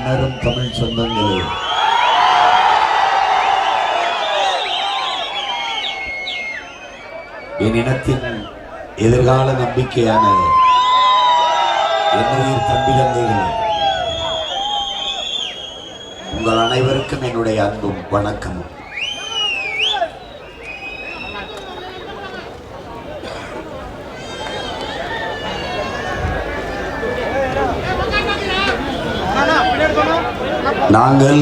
எண்ணரும் தமிழ் சொந்தங்களே, என் இனத்தின் எதிர்கால நம்பிக்கையான என்னுயிர் தம்பி தந்தைகளே, உங்கள் அனைவருக்கும் என்னுடைய அன்பும் வணக்கமும். நாங்கள்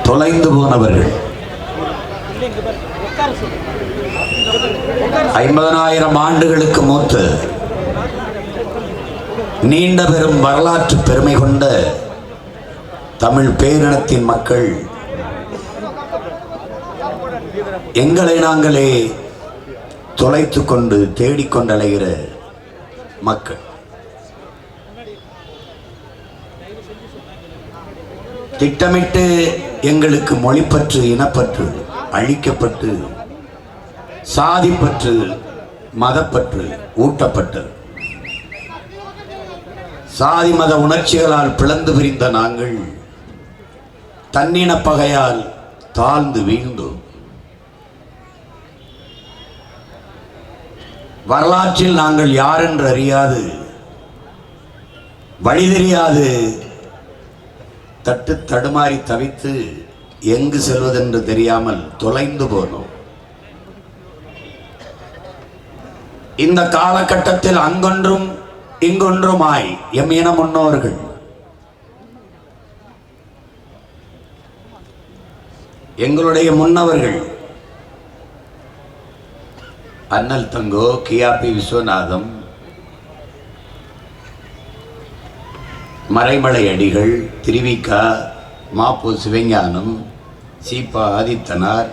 தொலைந்து போனவர்கள். 50,000 ஆண்டுகளுக்கு மூத்த நீண்ட பெரும் வரலாற்று பெருமை கொண்ட தமிழ் பேரினத்தின் மக்கள் எங்களை நாங்களே தொலைத்து கொண்டு தேடிக்கொண்டலைகிற மக்கள். திட்டமிட்டு எங்களுக்கு மொழிப்பற்று, இனப்பற்று அழிக்கப்பட்டு சாதிப்பற்று, மதப்பற்று ஊட்டப்பட்டது. சாதி மத உணர்ச்சிகளால் பிளந்து பிரிந்த நாங்கள் தன்னின பகையால் தாழ்ந்து வீழ்ந்தோம். வரலாற்றில் நாங்கள் யார் என்று அறியாது, வழி தெரியாது தட்டு தடுமாறி தவித்து எங்கு செல்வதென்று தெரியாமல் தொலைந்து போனோம். இந்த காலகட்டத்தில் அங்கொன்றும் இங்கொன்றுமாய் எம் இன முன்னோர்கள் எங்களுடைய முன்னவர்கள் அண்ணல் தங்கோ, கியாபி விஸ்வநாதம், மறைமலை அடிகள், திருவிக்கா, மாப்பு சிவஞானம், சீபா ஆதித்தனார்,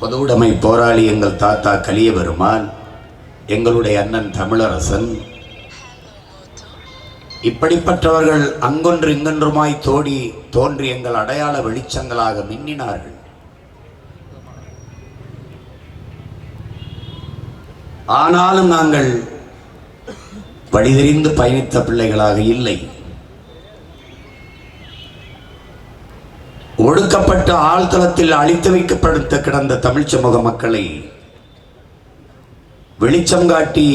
பொதுவுடைமை போராளி எங்கள் தாத்தா கலியபெருமான், எங்களுடைய அண்ணன் தமிழரசன், இப்படிப்பட்டவர்கள் அங்கொன்று இங்கொன்றுமாய் தோன்றி எங்கள் அடையாள வெளிச்சங்களாக மின்னினார்கள். ஆனாலும் நாங்கள் வழிதெரிந்து பயணித்த பிள்ளைகளாக இல்லை. ஒடுக்கப்பட்ட ஆழ்தளத்தில் அழித்து வைக்கப்படுத்த கிடந்த தமிழ் சமூக மக்களை வெளிச்சம் காட்டி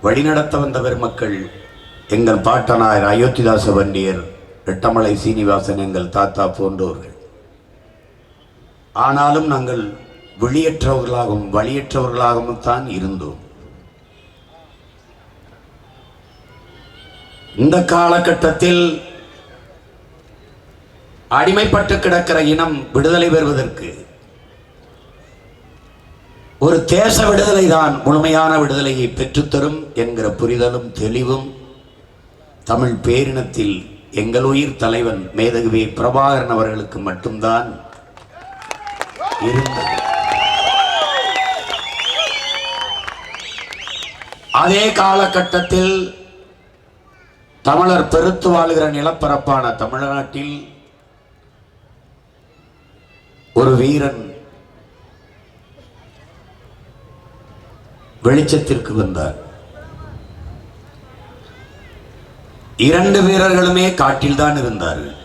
வழிநடத்த வந்த பெருமக்கள் எங்கள் பாட்டனார் அயோத்திதாச வண்டியர், ரெட்டமலை சீனிவாசன், எங்கள் தாத்தா போன்றோர்கள். ஆனாலும் நாங்கள் வெளியற்றவர்களாகவும் வழியற்றவர்களாகவும் தான் இருந்தோம். இந்த காலகட்டத்தில் அடிமைப்பட்டு கிடக்கிற இனம் விடுதலை பெறுவதற்கு ஒரு தேச விடுதலை தான் முழுமையான விடுதலையை பெற்றுத்தரும் என்கிற புரிதலும் தெளிவும் தமிழ் பேரினத்தில் எங்கள் உயிர் தலைவன் மேதகுவே பிரபாகரன் அவர்களுக்கு மட்டும்தான் இருந்தது. அதே காலகட்டத்தில் தமிழர் பெருத்து வாழுகிற நிலப்பரப்பான தமிழ்நாட்டில் ஒரு வீரன் வெளிச்சத்திற்கு வந்தார். 2 வீரர்களுமே காட்டில்தான் இருந்தார்கள்.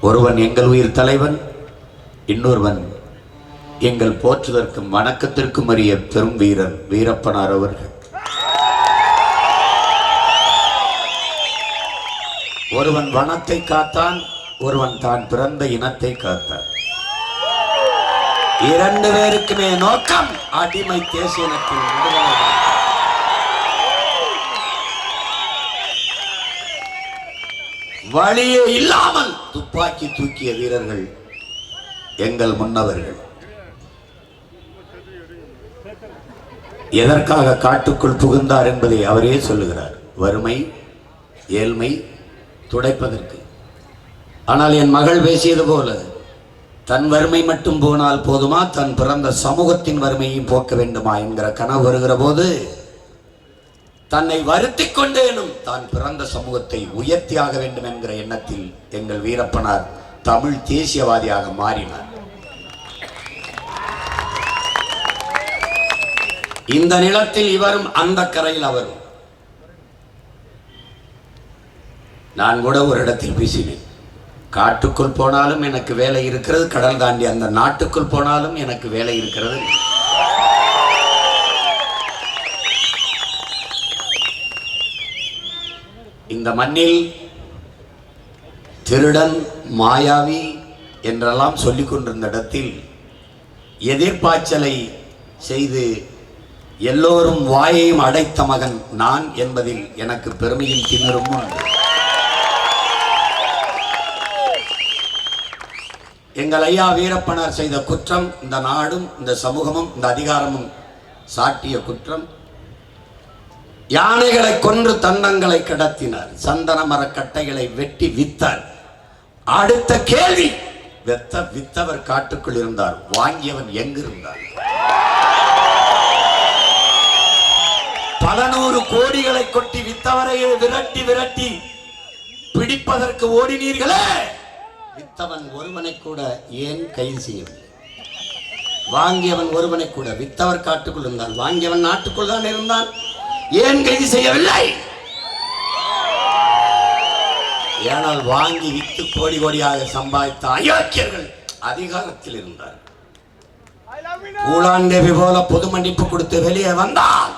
ஒருவன் எங்கள் உயிர் தலைவன், இன்னொருவன் எங்கள் போற்றுதற்கும் வணக்கத்திற்கும் அறிய பெரும் வீரன் வீரப்பனார் அவர்கள். ஒருவன் வனத்தை காத்தான், ஒருவன் தான் பிறந்த இனத்தை காத்தான். 2 பேருக்குமே நோக்கம் அடிமை தேசிய இனத்தின் விடுதலை. வழியே இல்லாமல் துப்பாக்கி தூக்கிய வீரர்கள் எங்கள் முன்னவர்கள். எதற்காக காட்டுக்குள் புகுந்தார் என்பதை அவரே சொல்லுகிறார். வறுமை, ஏழ்மை துடைப்பதற்கு. ஆனால் என் மகள் பேசியது போல, தன் வறுமை மட்டும் போனால் போதுமா, தன் பிறந்த சமூகத்தின் வறுமையும் போக்க வேண்டுமா என்கிற கனவு வருகிற போது தன்னை வருத்தி கொண்டேனும் தான் பிறந்த சமூகத்தை உயர்த்தியாக வேண்டும் என்கிற எண்ணத்தில் எங்கள் வீரப்பனார் தமிழ் தேசியவாதியாக மாறினார். இந்த நிலத்தில் இவரும், அந்த கரையில் அவரும். நான் கூட ஒரு இடத்தில் பேசினேன், காட்டுக்குள் போனாலும் எனக்கு வேலை இருக்கிறது, கடல் தாண்டி அந்த நாட்டுக்குள் போனாலும் எனக்கு வேலை இருக்கிறது. இந்த மண்ணில் திருடன், மாயாவி என்றெல்லாம் சொல்லிக் கொண்டிருந்த இடத்தில் எதிர்பாய்ச்சலை செய்து எல்லோரும் வாயையும் அடைத்த மகன் நான் என்பதில் எனக்கு பெருமையும் திமிரும் உண்டு. எங்கள் ஐயா வீரப்பனார் செய்த குற்றம் இந்த நாடும் இந்த சமூகமும் இந்த அதிகாரமும் சாட்டிய குற்றம். யானைகளை கொன்று தந்தங்களை கடத்தினார், சந்தன மரக்கட்டைகளை வெட்டி வித்தார். அடுத்த கேள்வி, வித்தவர் காட்டுக்குள் இருந்தார், வாங்கியவன் எங்கிருந்தார்? பல நூறு கோடிகளை கொட்டி வித்தவரை விரட்டி விரட்டி பிடிப்பதற்கு ஓடினீர்களே, வித்தவன் ஒருவனை கூட ஏன் கைது செய்யவில்லை? வாங்கியவன் ஒருவனை கூட, வித்தவர் காட்டுக்குள் இருந்தான், வாங்கியவன் நாட்டுக்குள் தான் இருந்தான், ஏன் கைது செய்யவில்லை? ஏனால் வாங்கி வித்து கோடி கோடியாக சம்பாதித்த அயோக்கியர்கள் அதிகாரத்தில் இருந்தார். ஊழாண்டேவி போல பொது மன்னிப்பு கொடுத்து வெளியே வந்தால்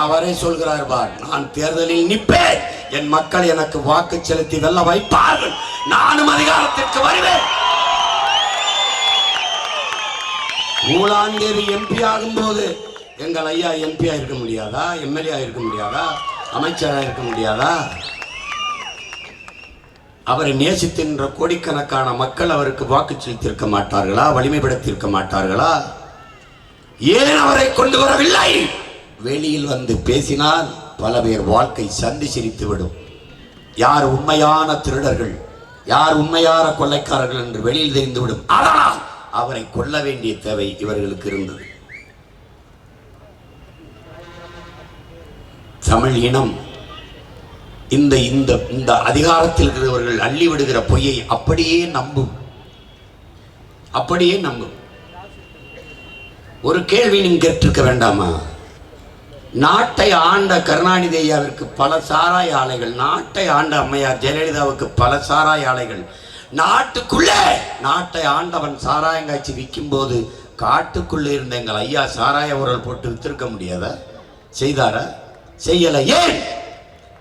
அவரை சொல்கிறார், பார், நான் தேர்தலில் நிற்பேன், என் மக்கள் எனக்கு வாக்கு செலுத்தி வெல்ல வைப்பார்கள், நானும் அதிகாரத்திற்கு வருவேன். ஊழாண்டேவி எம்பி ஆகும் போது எங்கள் ஐயா எம்பியா இருக்க முடியாதா? எம்எல்ஏ இருக்க முடியாதா? அமைச்சராக இருக்க முடியாதா? அவரை நேசித்தின்ற கோடிக்கணக்கான மக்கள் அவருக்கு வாக்கு செலுத்தியிருக்க மாட்டார்களா? வலிமைப்படுத்தியிருக்க மாட்டார்களா? ஏன் அவரை கொண்டு வரவில்லை? வெளியில் வந்து பேசினால் பல பேர் வாழ்க்கை சந்தி சிரித்துவிடும். யார் உண்மையான திருடர்கள், யார் உண்மையான கொள்ளைக்காரர்கள் என்று வெளியில் தெரிந்துவிடும். ஆனால் அவரை கொல்ல வேண்டிய தேவை இவர்களுக்கு இருந்தது. தமிழ் இனம் இந்த இந்த இந்த அதிகாரத்தில் இருக்கிறவர்கள் அள்ளி விடுகிற பொய்யை அப்படியே நம்பும், அப்படியே நம்பும். ஒரு கேள்வி நீங்க கேட்டிருக்க வேண்டாமா? நாட்டை ஆண்ட கருணாநிதி ஐயாவிற்கு பல சாராய ஆலைகள், நாட்டை ஆண்ட அம்மையார் ஜெயலலிதாவுக்கு பல சாராய ஆலைகள், நாட்டுக்குள்ளே நாட்டை ஆண்டவன் சாராயங்காய்ச்சி விற்கும் போது காட்டுக்குள்ளே இருந்த எங்கள் ஐயா சாராய உரல் போட்டு வித்திருக்க முடியாதா? செய்தாரா? செய்யல. ஏன்?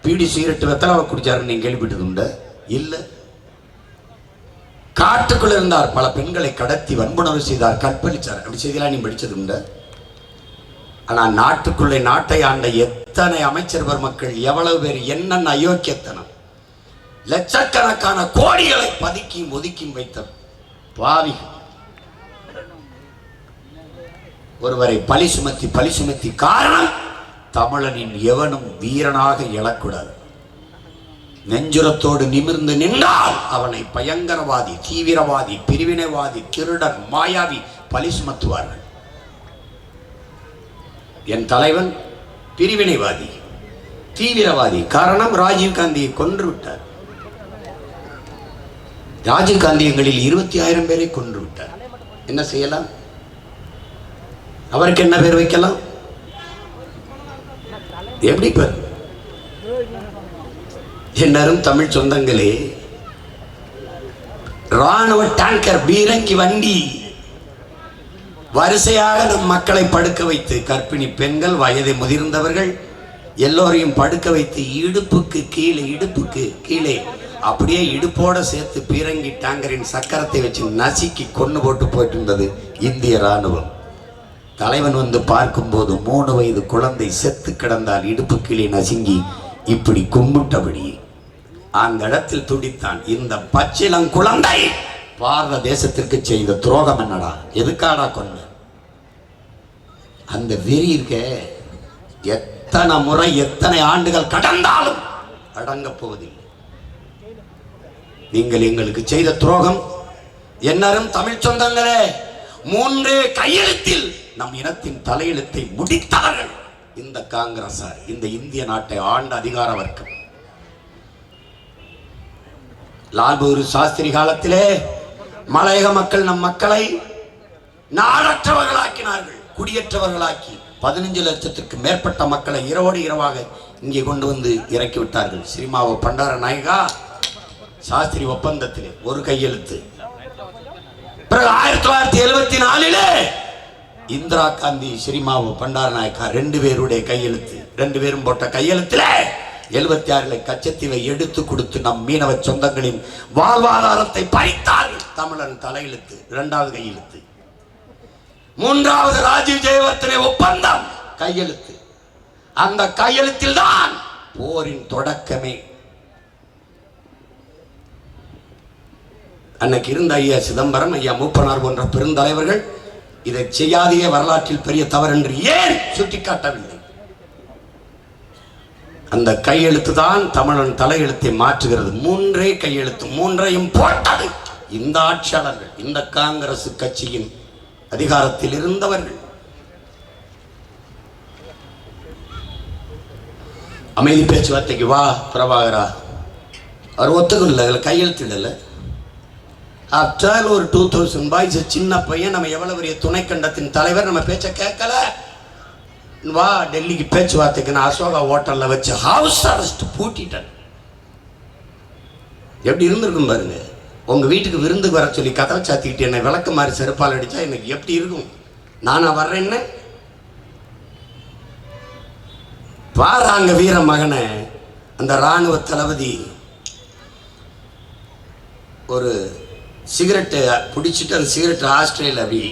பீடி சிகரெட்டு வெத்தலாவை குடிச்சாருன்னு நீங்க கேள்விப்பட்டது உண்டு? இல்ல. காட்டுக்குள்ள இருந்தார், பல பெண்களை கடத்தி வன்புணர்வு செய்தார், கற்பழிச்சார். அப்படி செய்தியெல்லாம் நீ படிச்சது உண்டு? ஆனா நாட்டுக்குள்ளே நாட்டை ஆண்ட எத்தனை அமைச்சர் பெருமக்கள், எவ்வளவு பேர், என்னென்ன அயோக்கியத்தனம், லட்சக்கணக்கான கோடிகளை பதுக்கியும் ஒதுக்கியும் வைத்த பாவிகள் ஒருவரை பழி சுமத்தி காரணம், தமிழனின் எவனும் வீரனாக எழக்கூடாது. நெஞ்சுரத்தோடு நிமிர்ந்து நின்றால் அவனை பயங்கரவாதி, தீவிரவாதி, பிரிவினைவாதி, திருடன், மாயாவி பழி சுமத்துவார்கள். என் தலைவன் பிரிவினைவாதி, தீவிரவாதி. காரணம், ராஜீவ்காந்தியை கொன்று விட்டார். ராஜீவ்காந்தி எங்களில் 20,000 பேரை கொன்று விட்டார். என்ன செய்யலாம்? அவருக்கு என்ன பேர் வைக்கலாம்? எப்படி பேர்? எல்லாரும் தமிழ் சொந்தங்களே, ராணுவ டேங்கர், பீரங்கி வண்டி வரிசையாக நம் மக்களை படுக்க வைத்து, கர்ப்பிணி பெண்கள், வயதை முதிர்ந்தவர்கள் எல்லோரையும் படுக்க வைத்து இடுப்புக்கு கீழே அப்படியே இடுப்போட சேர்த்து பீரங்கி டேங்கரின் சக்கரத்தை வச்சு நசுக்கி கொண்டு போட்டு இருந்தது இந்திய ராணுவம். தலைவன் வந்து பார்க்கும்போது 3 வயது குழந்தை செத்து கிடந்தால் இடுப்பு கீழே நசுங்கி இப்படி கும்பிட்டபடி அந்த இடத்தில் துடித்தான். இந்த பச்சிளம் குழந்தை பாரத தேசத்திற்கு செய்த துரோகம் என்னடா? எதுக்காடா கொன்ன? அந்த வெறி இருக்க எத்தனை முறை, எத்தனை ஆண்டுகள் கடந்தாலும் அடங்க போவதில்லை. நீங்கள் எங்களுக்கு செய்த துரோகம் என்னரும் தமிழ் சொந்தங்களே, 3 கையெழுத்தில் நம் இனத்தின் தலையெழுத்தை முடித்தார்கள் இந்த காங்கிரசார், இந்த இந்திய நாட்டை ஆண்ட அதிகார வர்க்கம். லால் பகதூர் சாஸ்திரி காலத்திலே மலையக மக்கள் நம் மக்களை நாடற்றவர்களாக்கினார்கள், குடியேற்றவர்களாக்கி 15 லட்சத்திற்கு மேற்பட்ட மக்களை இரவோடு இரவாக இங்கே கொண்டு வந்து இறக்கி விட்டார்கள். சிரிமாவோ பண்டார நாயகா சாஸ்திரி ஒப்பந்தத்திலே ஒரு கையெழுத்து. பிறகு 1974 இந்திரா காந்தி சிரிமாவோ பண்டார நாயக்கா 2 பேருடைய கையெழுத்து. 2 பேரும் போட்ட கையெழுத்துல 76 கச்சத்தீவை எடுத்து கொடுத்து நம் மீனவ சொந்தங்களின் வாழ்வாதாரத்தை பறித்தார்கள். தமிழன் தலையெழுத்து 2வது கையெழுத்து. 3வது ராஜீவ் ஜெயவர்தனே ஒப்பந்தம் கையெழுத்து. அந்த கையெழுத்தில் தான் போரின் தொடக்கமே. அன்னைக்கு இருந்த ஐயா சிதம்பரம், ஐயா மூப்பனார் போன்ற பெருந்தலைவர்கள் இதை செய்யாதையே வரலாற்றில் பெரிய தவறு என்று ஏன் சுட்டிக்காட்டவில்லை? அந்த கையெழுத்து தான் தமிழன் தலையெழுத்தை மாற்றுகிறது. 3 கையெழுத்து, 3ஐயும் போட்டது இந்த ஆட்சியாளர்கள், இந்த காங்கிரஸ் கட்சியின் அதிகாரத்தில் இருந்தவர்கள். அமைதி பேச்சுவார்த்தைக்கு வா பிரபாகரா, அவர் ஒத்துக்கல, அதில் கையெழுத்திடல. ஆஃப்டர் ஒரு 2000 பாய்ஸ் சின்ன பையன், நம்ம எவ்வளவு பெரிய துணைக்கண்டத்தின் தலைவர், நம்ம பேச்ச கேட்கல, வா டெல்லிக்கு பேச்சுவார்த்தைக்கு. நான் அசோகா ஹோட்டல்ல வச்சு ஹவுஸ் அரெஸ்ட் பூட்டிட்டேன். எப்படி இருந்திருக்கும் பாருங்க. உங்க வீட்டுக்கு விருந்துக்கு வர சொல்லி கதவை சாத்திக்கிட்டு என்னை விளக்கு மாதிரி செருப்பால் அடிச்சா எனக்கு எப்படி இருக்கும்? நானா வர்றேன்னு பாராங்க வீர மகனை. அந்த ராணுவ தளபதி ஒரு சிகரெட்டை பிடிச்சிட்டு அந்த சிகரெட் ஆஸ்திரேலியா அப்படி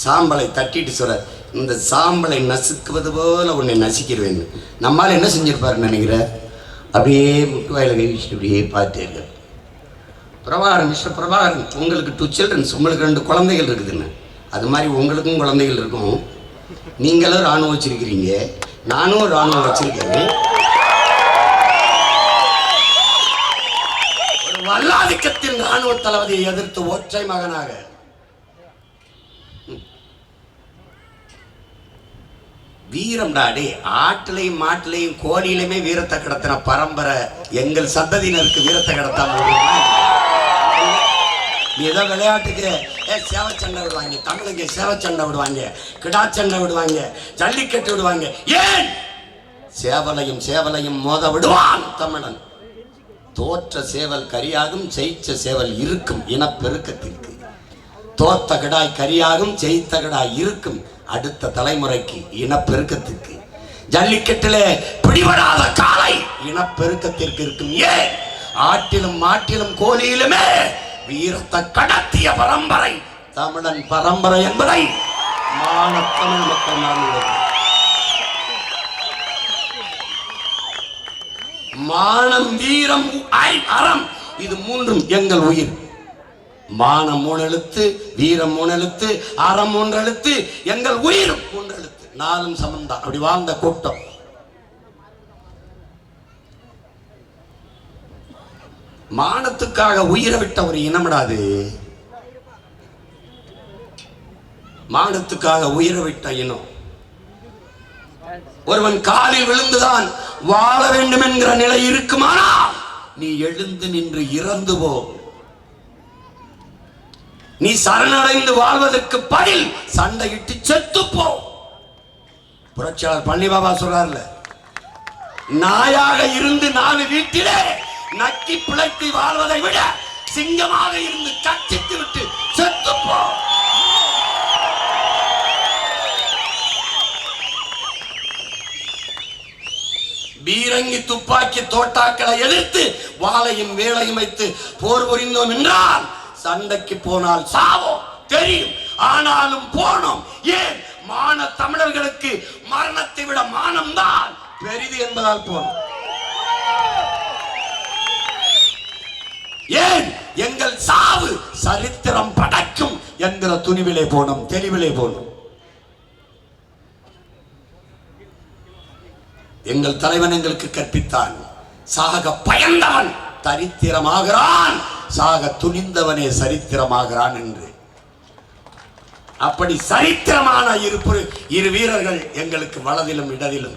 சாம்பலை தட்டிட்டு சொல்ற, இந்த சாம்பலை நசுக்குவது போல உன்னை நசிக்கிறவேன்னு. நம்மால் என்ன செஞ்சிருப்பாருன்னு நினைக்கிற? அப்படியே முட்டு வாயில கை வச்சுட்டு அப்படியே பார்த்துட்டே இருக்க. பிரபாகரன், மிஸ்டர் பிரபாகரன், உங்களுக்கு 2 சில்ட்ரன்ஸ், உங்களுக்கு 2 குழந்தைகள் இருக்குதுன்னு. அது மாதிரி உங்களுக்கும் குழந்தைகள் இருக்கும். நீங்களும் ராணுவம் வச்சிருக்கிறீங்க, நானும் ராணுவம் வச்சிருக்கேன். ஒரு வல்லாதிக்கத்தின் ராணுவ தளபதியை எதிர்த்து ஒற்றை மகனாக வீரம் டாடி. ஆட்டிலையும் மாட்டிலையும் கோழியிலுமே வீரத்தை கடத்தின பரம்பரை எங்கள் சந்ததியினருக்கு வீரத்தை கடத்தாம ஏதோ விளையாட்டுக்கு சேவச்சண்டை விடுவாங்க, தமிழுக்கு சேவச்சண்டை விடுவாங்க, கிடாச்சண்டை விடுவாங்க, ஜல்லிக்கட்டு விடுவாங்க. ஏன் சேவலையும் சேவலையும் மோத விடுவான் தமிழன். தோற்ற சேவல் கரியாகும், ஜெயிச்ச சேவல் இருக்கும் இனப்பெருக்கத்திற்கு. தோத்த கிடாய் கரியாகும், ஜெயித்த கிடாய் இருக்கும் அடுத்த தலைமுறைக்கு இனப்பெருக்கத்திற்கு. ஜல்லிக்கட்டிலே பிடிபடாத காலை இனப்பெருக்கத்திற்கு இருக்கும். ஏன் ஆட்டிலும் மாட்டிலும் கோழியிலுமே வீரத்தை கடத்திய பரம்பரை தமிழன் பரம்பரை என்பதை தமிழ் மக்கள் மானம், வீரம், அறம், இது 3ம் எங்கள் உயிர். மானம் 3 எழுத்து, வீரம் 3 எழுத்து, அறம் 3 எழுத்து, எங்கள் உயிரும் 3 எழுத்து. 4ம் சமந்தான். அப்படி வாழ்ந்த கூட்டம். மானத்துக்காக உயிரை விட்ட ஒரு இனமிடாது. மானத்துக்காக உயிரை விட்ட இனம். ஒருவன் காலில் விழுந்துதான் வாழ வேண்டும் என்கிற நிலை இருக்குமானா நீ எழுந்து நின்று இறந்து போ. நீ சரணடைந்து வாழ்வதற்கு பதில் சண்டையிட்டு செத்து போ. புரட்சியாளர் பழனிபாபா சொல்றாருல, நாயாக இருந்து 4 வீட்டிலே நக்கி பிழைத்து வாழ்வதை விட சிங்கமாக இருந்து கச்சித்து விட்டு செத்து போ. பீரங்கி, துப்பாக்கி, தோட்டாக்களை எதிர்த்து வாளையும் வேளையும் வைத்து போர் புரிந்தோம் என்றால் சண்டைக்கு போனால் சாவோம் தெரியும். ஆனாலும் போனோம். ஏன்? மான தமிழர்களுக்கு மரணத்தை விட மானம்தான் பெரிது என்பதால் போனோம். ஏன்? எங்கள் சாவு சரித்திரம் படைக்கும் என்கிற துணிவிலே போனோம், தெளிவிலே போனோம். எங்கள் தலைவன் எங்களுக்கு கற்பித்தான், சாக பயந்தவன் தரித்திரமாகிறான், சாக துணிந்தவனே சரித்திரமாகிறான் என்று. அப்படி சரித்திரமான இரு வீரர்கள் எங்களுக்கு வலதிலும் இடதிலும்.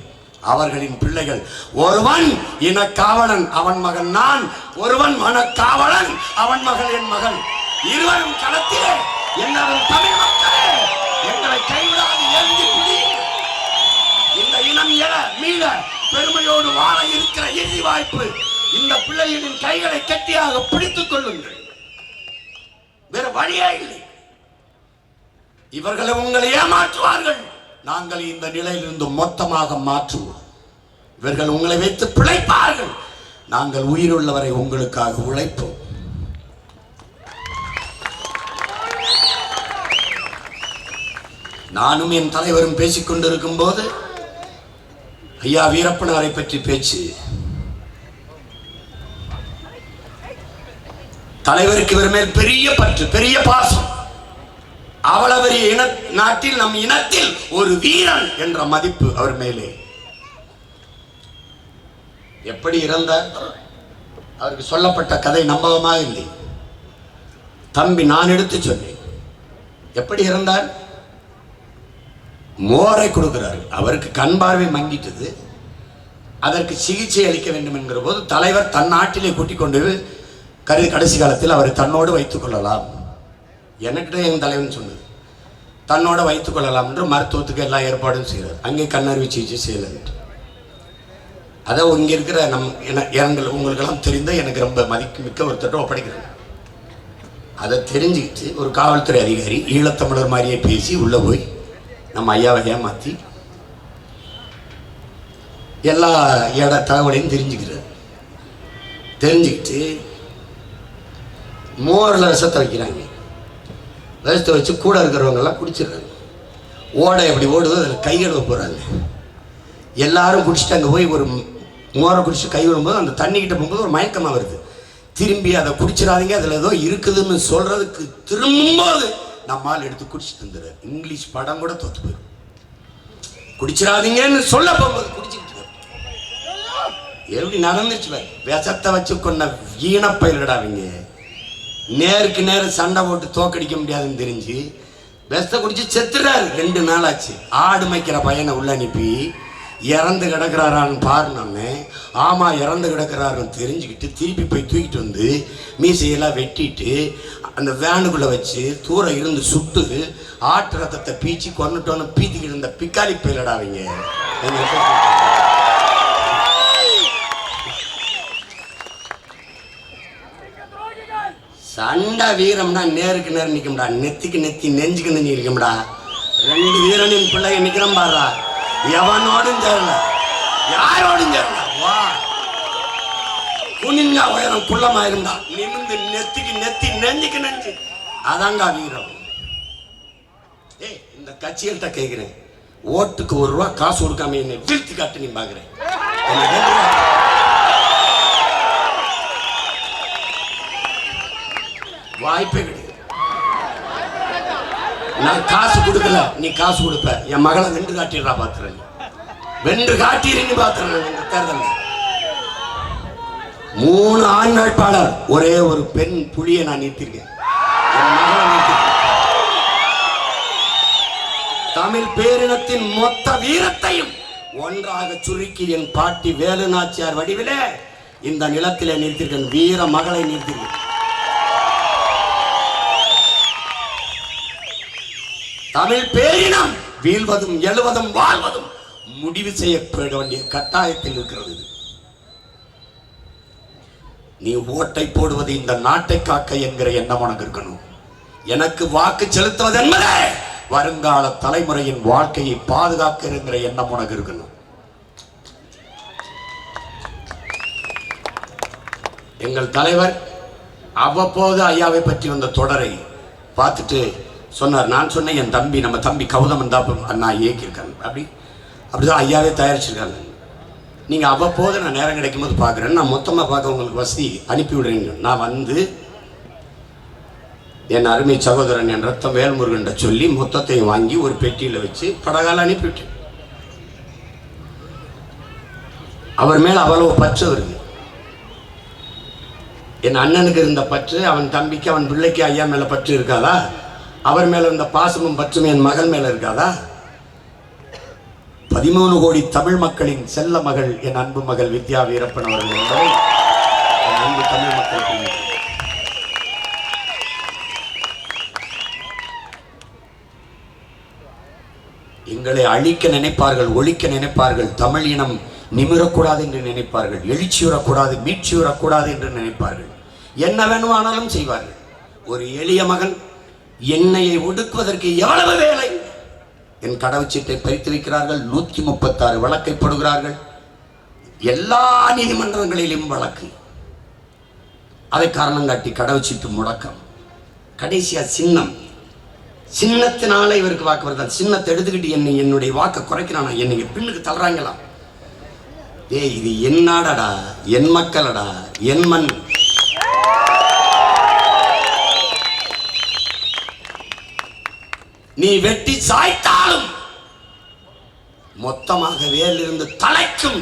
அவர்களின் பிள்ளைகள். ஒருவன் இனக்காவலன், அவன் மகன் நான். ஒருவன் மனக்காவலன், அவன் மகள் என் மகன். இருவரும் களத்திலே என்னவன் தமிழ் மக்களே எங்களை கைவிடாது எழுதி பிடியுங்கள். இனம் எழ மீள பெருமையோடு வாழ இருக்கிற இறுதி வாய்ப்பு. இந்த பிள்ளைகளின் கைகளை கட்டியாக பிடித்துக் கொள்ளுங்கள். வேற வழியே இல்லை. இவர்களை உங்களை ஏமாற்றுவார்கள். நாங்கள் இந்த நிலையிலிருந்து மொத்தமாக மாற்றுவோம். இவர்கள் உங்களை வைத்து பிழைப்பார்கள். நாங்கள் உயிருள்ளவரை உங்களுக்காக உழைப்போம். நானும் என் தலைவரும் பேசிக்கொண்டிருக்கும் போது ஐயா வீரப்பனாரை பற்றி பேச்சு. தலைவருக்கு இவர் மேல் பெரிய பற்று, பெரிய பாசம். அவ்வளவு பெரிய நாட்டில் நம் இனத்தில் ஒரு வீரன் என்ற மதிப்பு அவர் மேலே. எப்படி இறந்தார்? அவருக்கு சொல்லப்பட்ட கதை நம்பகமாக இல்லை. தம்பி நான் எடுத்து சொன்னேன். எப்படி இறந்தார்? மோரை கொடுக்கிறார். அவருக்கு கண் பார்வை மங்கிட்டது. அதற்கு சிகிச்சை அளிக்க வேண்டும் என்கிற போது தலைவர் தன் நாட்டிலே கூட்டிக் கொண்டு கடைசி காலத்தில் அவரை தன்னோடு வைத்துக் கொள்ளலாம். எனக்கிட்ட என் தலைவன் சொன்னது, தன்னோட வைத்துக் கொள்ளலாம் என்று மருத்துவத்துக்கு எல்லா ஏற்பாடும் செய்கிறார். அங்கே கண்ணறுவை சிகிச்சை செய்யல. அதை இங்கே இருக்கிற உங்களுக்கெல்லாம் தெரிந்த எனக்கு ரொம்ப மதிப்புமிக்க ஒருத்தர் ஒப்படைக்கிறேன். அதை தெரிஞ்சுக்கிட்டு ஒரு காவல்துறை அதிகாரி ஈழத்தமிழர் மாதிரியே பேசி உள்ளே போய் நம்ம ஐயாவை ஏமாற்றி எல்லா தகவலையும் தெரிஞ்சுக்கிறார். தெரிஞ்சுக்கிட்டு மோரில் விஷத்தை வைக்கிறாங்க. விஷத்தை வச்சு கூட இருக்கிறவங்கெல்லாம் குடிச்சிடுறாங்க. ஓடை எப்படி ஓடுதோ அதில் கை கழுவ போகிறாங்க. எல்லாரும் குடிச்சிட்டு அங்கே போய் ஒரு மோரை குடிச்சு கை விடும்போது அந்த தண்ணிக்கிட்ட போகும்போது ஒரு மயக்கமாக வருது. திரும்பி அதை குடிச்சிடாதீங்க, அதில் ஏதோ இருக்குதுன்னு சொல்கிறதுக்கு திரும்பும்போது நம்மால் எடுத்து குடிச்சு தந்துடுறாரு. இங்கிலீஷ் படம் கூட தோத்து போயிடும். குடிச்சிடாதீங்கன்னு சொல்ல போகும்போது குடிச்சுக்கிட்டு எப்படி நடந்துச்சு. விஷத்தை வச்சு கொண்ட ஈனப்பயிரிடாதீங்க. நேருக்கு நேரம் சண்டை போட்டு தோக்கடிக்க முடியாதுன்னு தெரிஞ்சு விஷத்தை குடிச்சு செத்துறாரு. 2 நாள் ஆச்சு. ஆடு மேய்க்கிற பையனை உள்ள அனுப்பி இறந்து கிடக்கிறாரான்னு பாருனோன்னு, ஆமா இறந்து கிடக்கிறாருன்னு தெரிஞ்சுக்கிட்டு திருப்பி போய் தூக்கிட்டு வந்து மீசையெல்லாம் வெட்டிட்டு அந்த வேனுக்குள்ள வச்சு தூரம் இருந்து சுட்டு ஆட்டு ரத்தத்தை பீச்சி கொண்டுட்டோன்னு பீத்திக்கிட்டு இருந்த பிக்காளி பயிலடாவீங்க. சண்டை வீரம்னா நேருக்கு நேரம் நிற்கும்டா, நெத்திக்கு நெத்தி நெஞ்சுக்கு நெஞ்சு நிற்கும்டா. 2 வீரனின் பிள்ளைய நிற்கிறோம் பாடுறா. எவனோடும் சேரல, யாரோடும் சேரல. வா குனிஞ்சா உயரம் குள்ளமா இருந்தா நிமிந்து நெத்திக்கு நெத்தி நெஞ்சுக்கு நெஞ்சு. அதாங்க வீரம். இந்த கட்சிகள்கிட்ட கேட்கிறேன், ஓட்டுக்கு 1 ரூபா காசு கொடுக்காம என்னை வீழ்த்தி காட்டு நீ பாக்குறேன். வாய்ப்பே கிடையாது. நான் காசு கொடுக்கல, நீ காசு கொடுப்ப. என் மகளை வென்று காட்டிடுறா பாத்துறேன். வென்று காட்டிடுன்னு பாத்துறேன். இந்த தேர்தல் 3 ஆண் வேட்பாளர், ஒரே ஒரு பெண் புலியை நான் நிறுத்திருக்கேன். தமிழ் பேரினத்தின் மொத்த வீரத்தையும் ஒன்றாக சுருக்கி என் பாட்டி வேலு நாச்சியார் வடிவிலே இந்த நிலத்திலே நிறுத்திருக்கேன். வீர மகளை நிறுத்திருக்கேன். தமிழ் பேரினம் வீழ்வதும் எழுவதும் வாழ்வதும் முடிவு செய்யப்பட வேண்டிய கட்டாயத்தில் இருக்கிறது. நீ ஓட்டை போடுவது இந்த நாட்டை காக்க என்கிற எண்ணம் உனக்கு இருக்கணும். எனக்கு வாக்கு செலுத்துவது என்பதே வருங்கால தலைமுறையின் வாழ்க்கையை பாதுகாக்க என்கிற எண்ணம் உனக்கு இருக்கணும். எங்கள் தலைவர் அவ்வப்போது ஐயாவை பற்றி வந்த தொடரை பார்த்துட்டு சொன்னார். நான் சொன்னேன், என் தம்பி, நம்ம தம்பி கௌதமன் தான் அண்ணா இயக்கியிருக்காங்க. அப்படிதான் ஐயாவே தயாரிச்சிருக்காங்க. நீங்கள் அவ்வப்போது நான் நேரம் கிடைக்கும் போது பார்க்குறேன். நான் மொத்தமாக பார்க்க உங்களுக்கு வசதி அனுப்பி விடுறீங்க. நான் வந்து என் அருமை சகோதரன் என் ரத்தம் வேல்முருகன் சொல்லி மொத்தத்தையும் வாங்கி ஒரு பெட்டியில் வச்சு படகால அனுப்பிவிட்டேன். அவர் மேல் அவ்வளவு பற்று வருது. என் அண்ணனுக்கு இருந்த பற்று அவன் தம்பிக்கு, அவன் பிள்ளைக்கு ஐயா மேலே பற்று இருக்காதா? அவர் மேல இருந்த பாசமும் பற்றும் என் மகள் மேல இருக்காதா? 13 கோடி தமிழ் மக்களின் செல்ல மகள் என் அன்பு மகள் வித்யா வீரப்பன் அவர்கள் என்பதை என் அன்பு தமிழ் மக்களுக்கு எங்களை அழிக்க நினைப்பார்கள், ஒழிக்க நினைப்பார்கள், தமிழ் இனம் நிமிரக்கூடாது என்று நினைப்பார்கள், எழுச்சியுறக்கூடாது, மீட்சியுறக்கூடாது என்று நினைப்பார்கள். என்ன வேணுமானாலும் செய்வார்கள். ஒரு எளிய மகன் என்னையை ஒடுக்குவதற்கு எவ்வளவு வேலை! என் கடவுச்சீட்டை பறித்து வைக்கிறார்கள். 136 வழக்கை போடுகிறார்கள். எல்லா நீதிமன்றங்களிலும் வழக்கு. அதை காரணம் காட்டி கடவுச்சீட்டு முடக்கம். கடைசியா சின்னத்தினால இவருக்கு வாக்கு வருது. சின்னத்தை எடுத்துக்கிட்டு என்னுடைய வாக்கை குறைக்கிறானா, என்னை பின்னுக்கு தள்ளுறாங்களாம். இது என் நாடடா, என் மக்களடா, என் மண். நீ வெட்டி சாய்த்தாலும் மொத்தமாக வேலிருந்து தலைக்கும்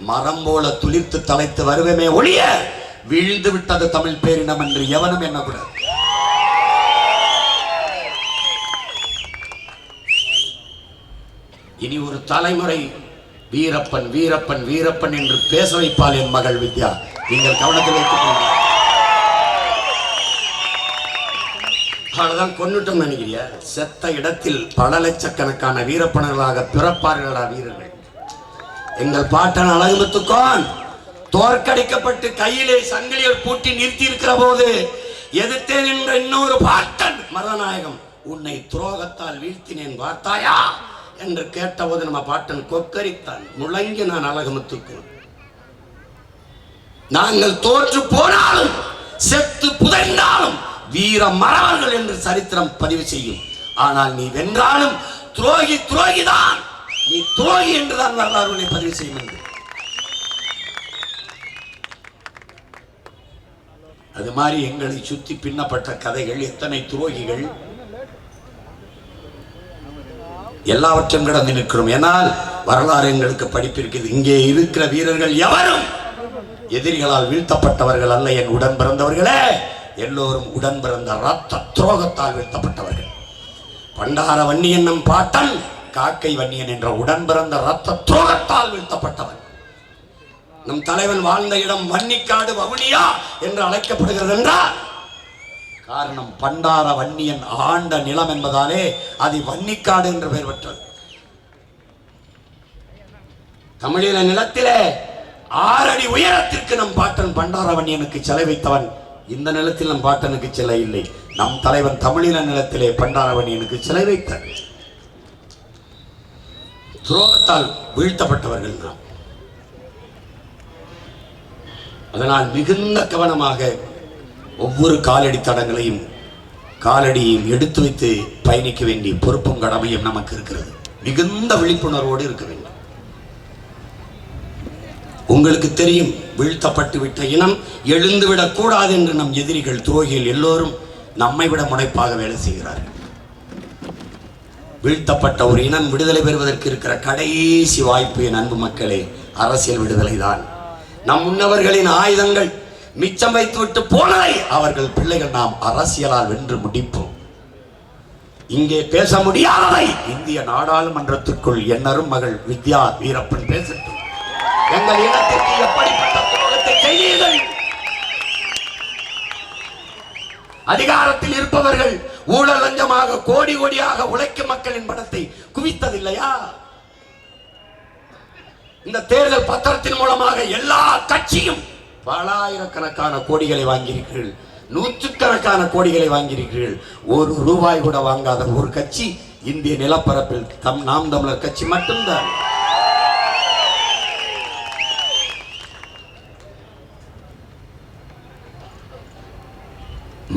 மரம் போல துளிர்த்து தலைத்து வருவமே ஒழிய வீழ்ந்து விட்டது தமிழ் பேரினம் என்று எவனும் எண்ணக்கூடாது. இனி ஒரு தலைமுறை வீரப்பன் வீரப்பன் வீரப்பன் என்று பேச வைப்பால் என் மகள் வித்யா. நீங்கள் கவனத்தில் வைத்துக் கொள்ளுங்கள். அவ்வளவுதான் கொன்னுட்டோம் நினைக்கிறியா? செத்த இடத்தில் பல லட்சக்கணக்கான வீரப்பனர்களாக பிறப்பார்களா வீரர்கள். எங்கள் பாட்டன் அழகுமுத்துக்கோன் தோற்கடிக்கப்பட்டு கையிலே சங்கிலியில் பூட்டி நிறுத்தி இருக்கிற போது எதிர்த்தேன் என்ற இன்னொரு பாட்டன் மருதநாயகம், உன்னை துரோகத்தால் வீழ்த்தினேன் பார்த்தாயா என்று கேட்டபோது நம்ம பாட்டன் கொக்கரித்தான். முழங்கி நான் அழகுமுத்துக்கோன், நாங்கள் தோற்று போனாலும் செத்து புதைந்தாலும் வீர மறவர்கள் என்று சரித்திரம் பதிவு செய்யும். ஆனால் நீ வென்றாலும் துரோகி துரோகிதான், நீ துரோகி என்றுதான் வரலாறுகளை பதிவு செய்யும் என்று. அது மாதிரி எங்களை சுத்தி பின்னப்பட்ட கதைகள், எத்தனை துரோகிகள், எல்லாவற்றையும் கடந்து நிற்கிறோம். ஏனால் வரலாறு எங்களுக்கு படிப்பிருக்கிறது. இங்கே இருக்கிற வீரர்கள் எவரும் எதிரிகளால் வீழ்த்தப்பட்டவர்கள் அல்ல. என் உடன் பிறந்தவர்களே, எல்லோரும் உடன் பிறந்த ரத்த துரோகத்தால் வீழ்த்தப்பட்டவர்கள். பண்டார வன்னியன் நம் பாட்டன், காக்கை வன்னியன் என்ற உடன் பிறந்த ரத்த துரோகத்தால் வீழ்த்தப்பட்டவன். நம் தலைவன் வாழ்ந்த இடம் வன்னிக்காடு வவுனியா என்று அழைக்கப்படுகிறது என்றால் காரணம் பண்டார வன்னியன் ஆண்ட நிலம் என்பதாலே அது வன்னிக்காடு என்று பெயர் பெற்றது. தமிழீழ நிலத்திலே 6 அடி உயரத்திற்கு நம் பாட்டன் பண்டார வன்னியனுக்கு சிலை வைத்தவன். இந்த நிலத்தில் நம் பாட்டனுக்கு சிலை இல்லை. நம் தலைவன் தமிழீழ நிலத்திலே பண்டார வன்னியனுக்கு சிலை வைத்தார். துரோகத்தால் வீழ்த்தப்பட்டவர்கள் நாம். அதனால் மிகுந்த கவனமாக ஒவ்வொரு காலடி தடங்களையும் காலடியும் எடுத்து வைத்து பயணிக்க வேண்டிய பொறுப்பும் கடமையும் நமக்கு இருக்கிறது. மிகுந்த விழிப்புணர்வோடு இருக்க வேண்டும். உங்களுக்கு தெரியும், வீழ்த்தப்பட்டு விட்ட இனம் எழுந்துவிடக் கூடாது என்று நம் எதிரிகள் துரோகிகள் எல்லோரும் நம்மை விட முனைப்பாக வேலை செய்கிறார்கள். வீழ்த்தப்பட்ட ஒரு இனம் விடுதலை பெறுவதற்கு இருக்கிற கடைசி வாய்ப்பு என் அன்பு மக்களே அரசியல் விடுதலை தான். நம் முன்னவர்களின் ஆயுதங்கள் மிச்சம் வைத்துவிட்டு போனதை அவர்கள் பிள்ளைகள் நாம் அரசியலால் வென்று முடிப்போம். இங்கே பேச முடியாததை இந்திய நாடாளுமன்றத்திற்குள் என்னரும் மகள் வித்யா வீரப்பன் பேசட்டும். எங்கள் இனத்திற்கு எப்படிப்பட்ட துரோகத்தை செய்தீர்கள்? அதிகாரத்தில் இருப்பவர்கள் ஊழல் லஞ்சமாக கோடி கோடியாக உழைக்கும் மக்களின் பணத்தை குவித்ததில்லையா? இந்த தேர்தல் பத்திரத்தின் மூலமாக எல்லா கட்சியும் பல ஆயிரக்கணக்கான கோடிகளை வாங்கியிருக்கிறீர்கள், நூற்றுக்கணக்கான கோடிகளை வாங்கியிருக்கிறீர்கள். ₹1 கூட வாங்காத ஒரு கட்சி இந்திய நிலப்பரப்பில் நாம் தமிழர் கட்சி மட்டும்தான்.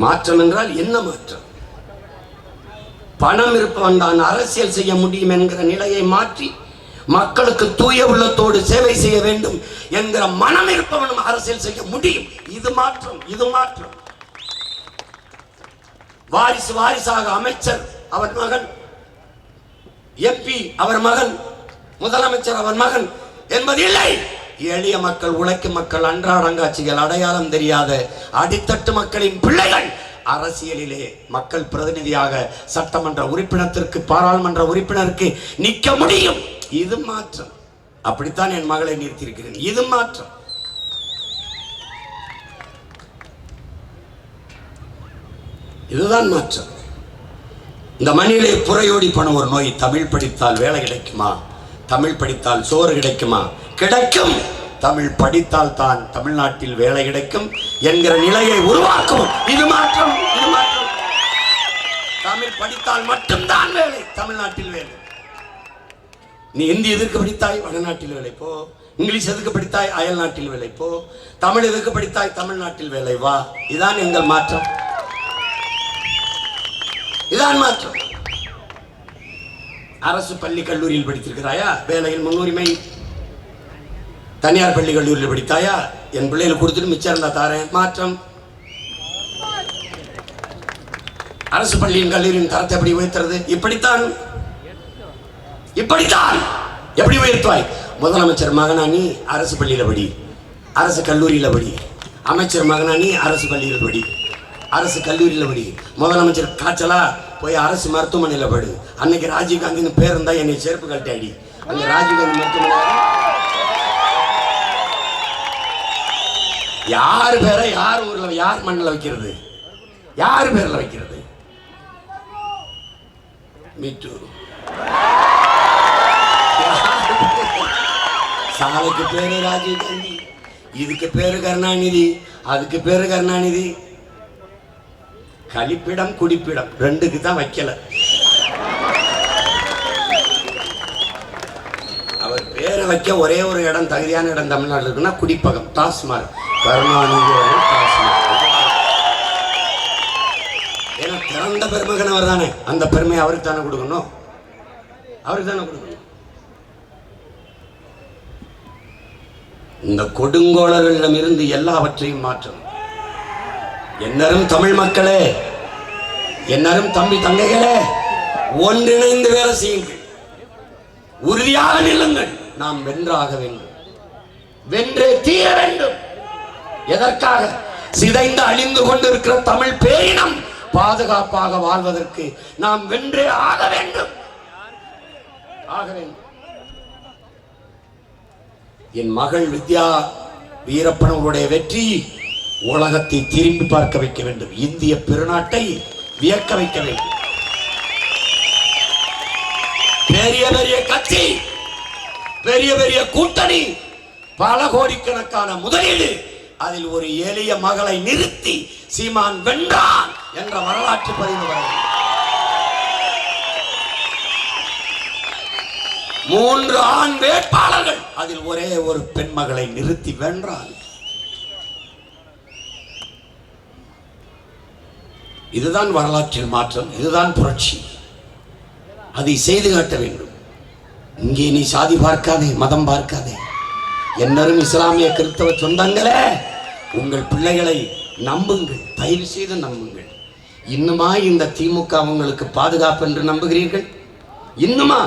மாற்றம் என்றால் என்ன மாற்றம்? பணம் இருப்பவன் தான் அரசியல் செய்ய முடியும் என்கிற நிலையை மாற்றி மக்களுக்கு தூய உள்ளத்தோடு சேவை செய்ய வேண்டும் என்கிற மனம் இருப்பவனும் அரசியல் செய்ய முடியும். இது மாற்றம், இது மாற்றம். வாரிசு வாரிசாக அமைச்சர் அவர் மகன், எம்பி அவர் மகன், முதலமைச்சர் அவர் மகன் என்பது இல்லை. எளிய மக்கள், உழைக்கும் மக்கள், அன்றாடங்காட்சிகள், அடையாளம் தெரியாத அடித்தட்டு மக்களின் பிள்ளைகள் அரசியலிலே மக்கள் பிரதிநிதியாக சட்டமன்ற உறுப்பினருக்கு, பாராளுமன்ற உறுப்பினருக்கு நிற்க முடியும். இது மாற்றம். அப்படித்தான் என் மகளை நிறுத்தியிருக்கிறேன். இது மாற்றம். இதுதான் மாற்றம். இந்த மண்ணிலே புறையோடி போன ஒரு நோய். தமிழ் படித்தால் வேலை கிடைக்குமா? தமிழ் படித்தால் சோறு கிடைக்குமா? கிடைக்கும். தமிழ் படித்தால் தான் தமிழ்நாட்டில் வேலை கிடைக்கும் என்கிற நிலையை உருவாக்கும். இது மாற்றம், இது மாற்றம். தமிழ் படித்தால் மட்டும்தான் வேலை, தமிழ்நாட்டில் வேலை. நீ இந்தி எதற்கு படித்தாய்? வடநாட்டில் வேலை போ. இங்கிலீஷ் எதுக்கு படித்தாய்? அயல் நாட்டில் வேலை போ. தமிழ் எதுக்கு படித்தாய்? தமிழ்நாட்டில் வேலை வா. இதான் எங்கள் மாற்றம், இதான் மாற்றம். அரசு பள்ளி கல்லூரியில் படித்திருக்கிறாயா? வேலையில் முன்னுரிமை. தனியார் பள்ளி கல்லூரியில் படித்தாயா? என் பிள்ளைகளுக்கு கொடுத்துட்டு மிச்சம் இருந்தா தாரேன். மாற்றம். அரசு பள்ளியின் கல்லூரியின் தரத்தை எப்படி உயர்த்துறது? இப்படித்தான், இப்படித்தான். எப்படி உயர்த்துவாய்? முதலமைச்சர் மகனா நீ அரசு பள்ளியில படி, அரசு கல்லூரியில படி. அமைச்சர் மகனா நீ அரசு பள்ளியில் படி, அரசு கல்லூரியில படி. முதலமைச்சர் காய்ச்சலா போய் அரசு மருத்துவமனையில படு. அன்னைக்கு ராஜீவ்காந்தின்னு பேர் இருந்தா என்னை செருப்பு கட்டாடி. அந்த ராஜீவ்காந்தி மருத்துவமனை யார் பேரை யார் ஊர்ல யார் மண்ணில் வைக்கிறது? யார் பேர்ல வைக்கிறது? மீட்டு சாலைக்கு பேரு ராஜீவ்காந்தி, இதுக்கு பேரு கருணாநிதி, அதுக்கு பேரு கருணாநிதி. கழிப்பிடம் குடிப்பிடம் ரெண்டுக்கு தான் வைக்கல. அவர் பேரை வைக்க ஒரே ஒரு இடம், தகுதியான இடம் தமிழ்நாட்டில் இருக்குன்னா குடிப்பகம், டாஸ்மாக். கருணாநிதி டாஸ்மாக். ஏன்னா திறந்த பெருமகன் அவர் தானே, அந்த பெருமையை அவருக்கு தானே கொடுக்கணும், அவருக்கு தானே கொடுக்கணும். இந்த கொடுங்கோளர்களிடம் இருந்து எல்லாவற்றையும் மாற்றும். என்னரும் தமிழ் மக்களே, என்னரும் தம்பி தங்கைகளே, ஒன்றிணைந்து வேலை செய்யுங்கள், உறுதியாக நில்லுங்கள். நாம் வென்றாக வேண்டும், வென்றே தீர வேண்டும். எதற்காக? சிதைந்து அழிந்து கொண்டிருக்கிற தமிழ் பேரினம் பாதுகாப்பாக வாழ்வதற்கு நாம் வென்றே ஆக வேண்டும், ஆக வேண்டும். என் மகள் வித்யா வீரப்பனவருடைய வெற்றி உலகத்தை திரும்பி பார்க்க வைக்க வேண்டும், இந்திய பெருநாட்டை வியக்க வைக்க வேண்டும். பெரிய பெரிய கட்சி, பெரிய பெரிய கூட்டணி, பல கோடிக்கணக்கான முதலீடு, அதில் ஒரு எளிய மகளை நிறுத்தி சீமான் வென்றான் என்ற வரலாற்று பதிவு வர வேண்டும். 3 ஆண் வேட்பாளர்கள், அதில் ஒரே ஒரு பெண் மகளை நிறுத்தி வென்றான். இதுதான் வரலாற்றில் மாற்றம், இதுதான் புரட்சி. அதை செய்து காட்ட வேண்டும். இங்கே நீ சாதி பார்க்காதே, மதம் பார்க்காதே. என்னரும் இஸ்லாமிய கிறிஸ்தவ சொந்தங்களே, உங்கள் பிள்ளைகளை நம்புங்கள், தயவு செய்து நம்புங்கள். இன்னுமா இந்த திமுக உங்களுக்கு பாதுகாப்பு என்று நம்புகிறீர்கள்? இன்னுமா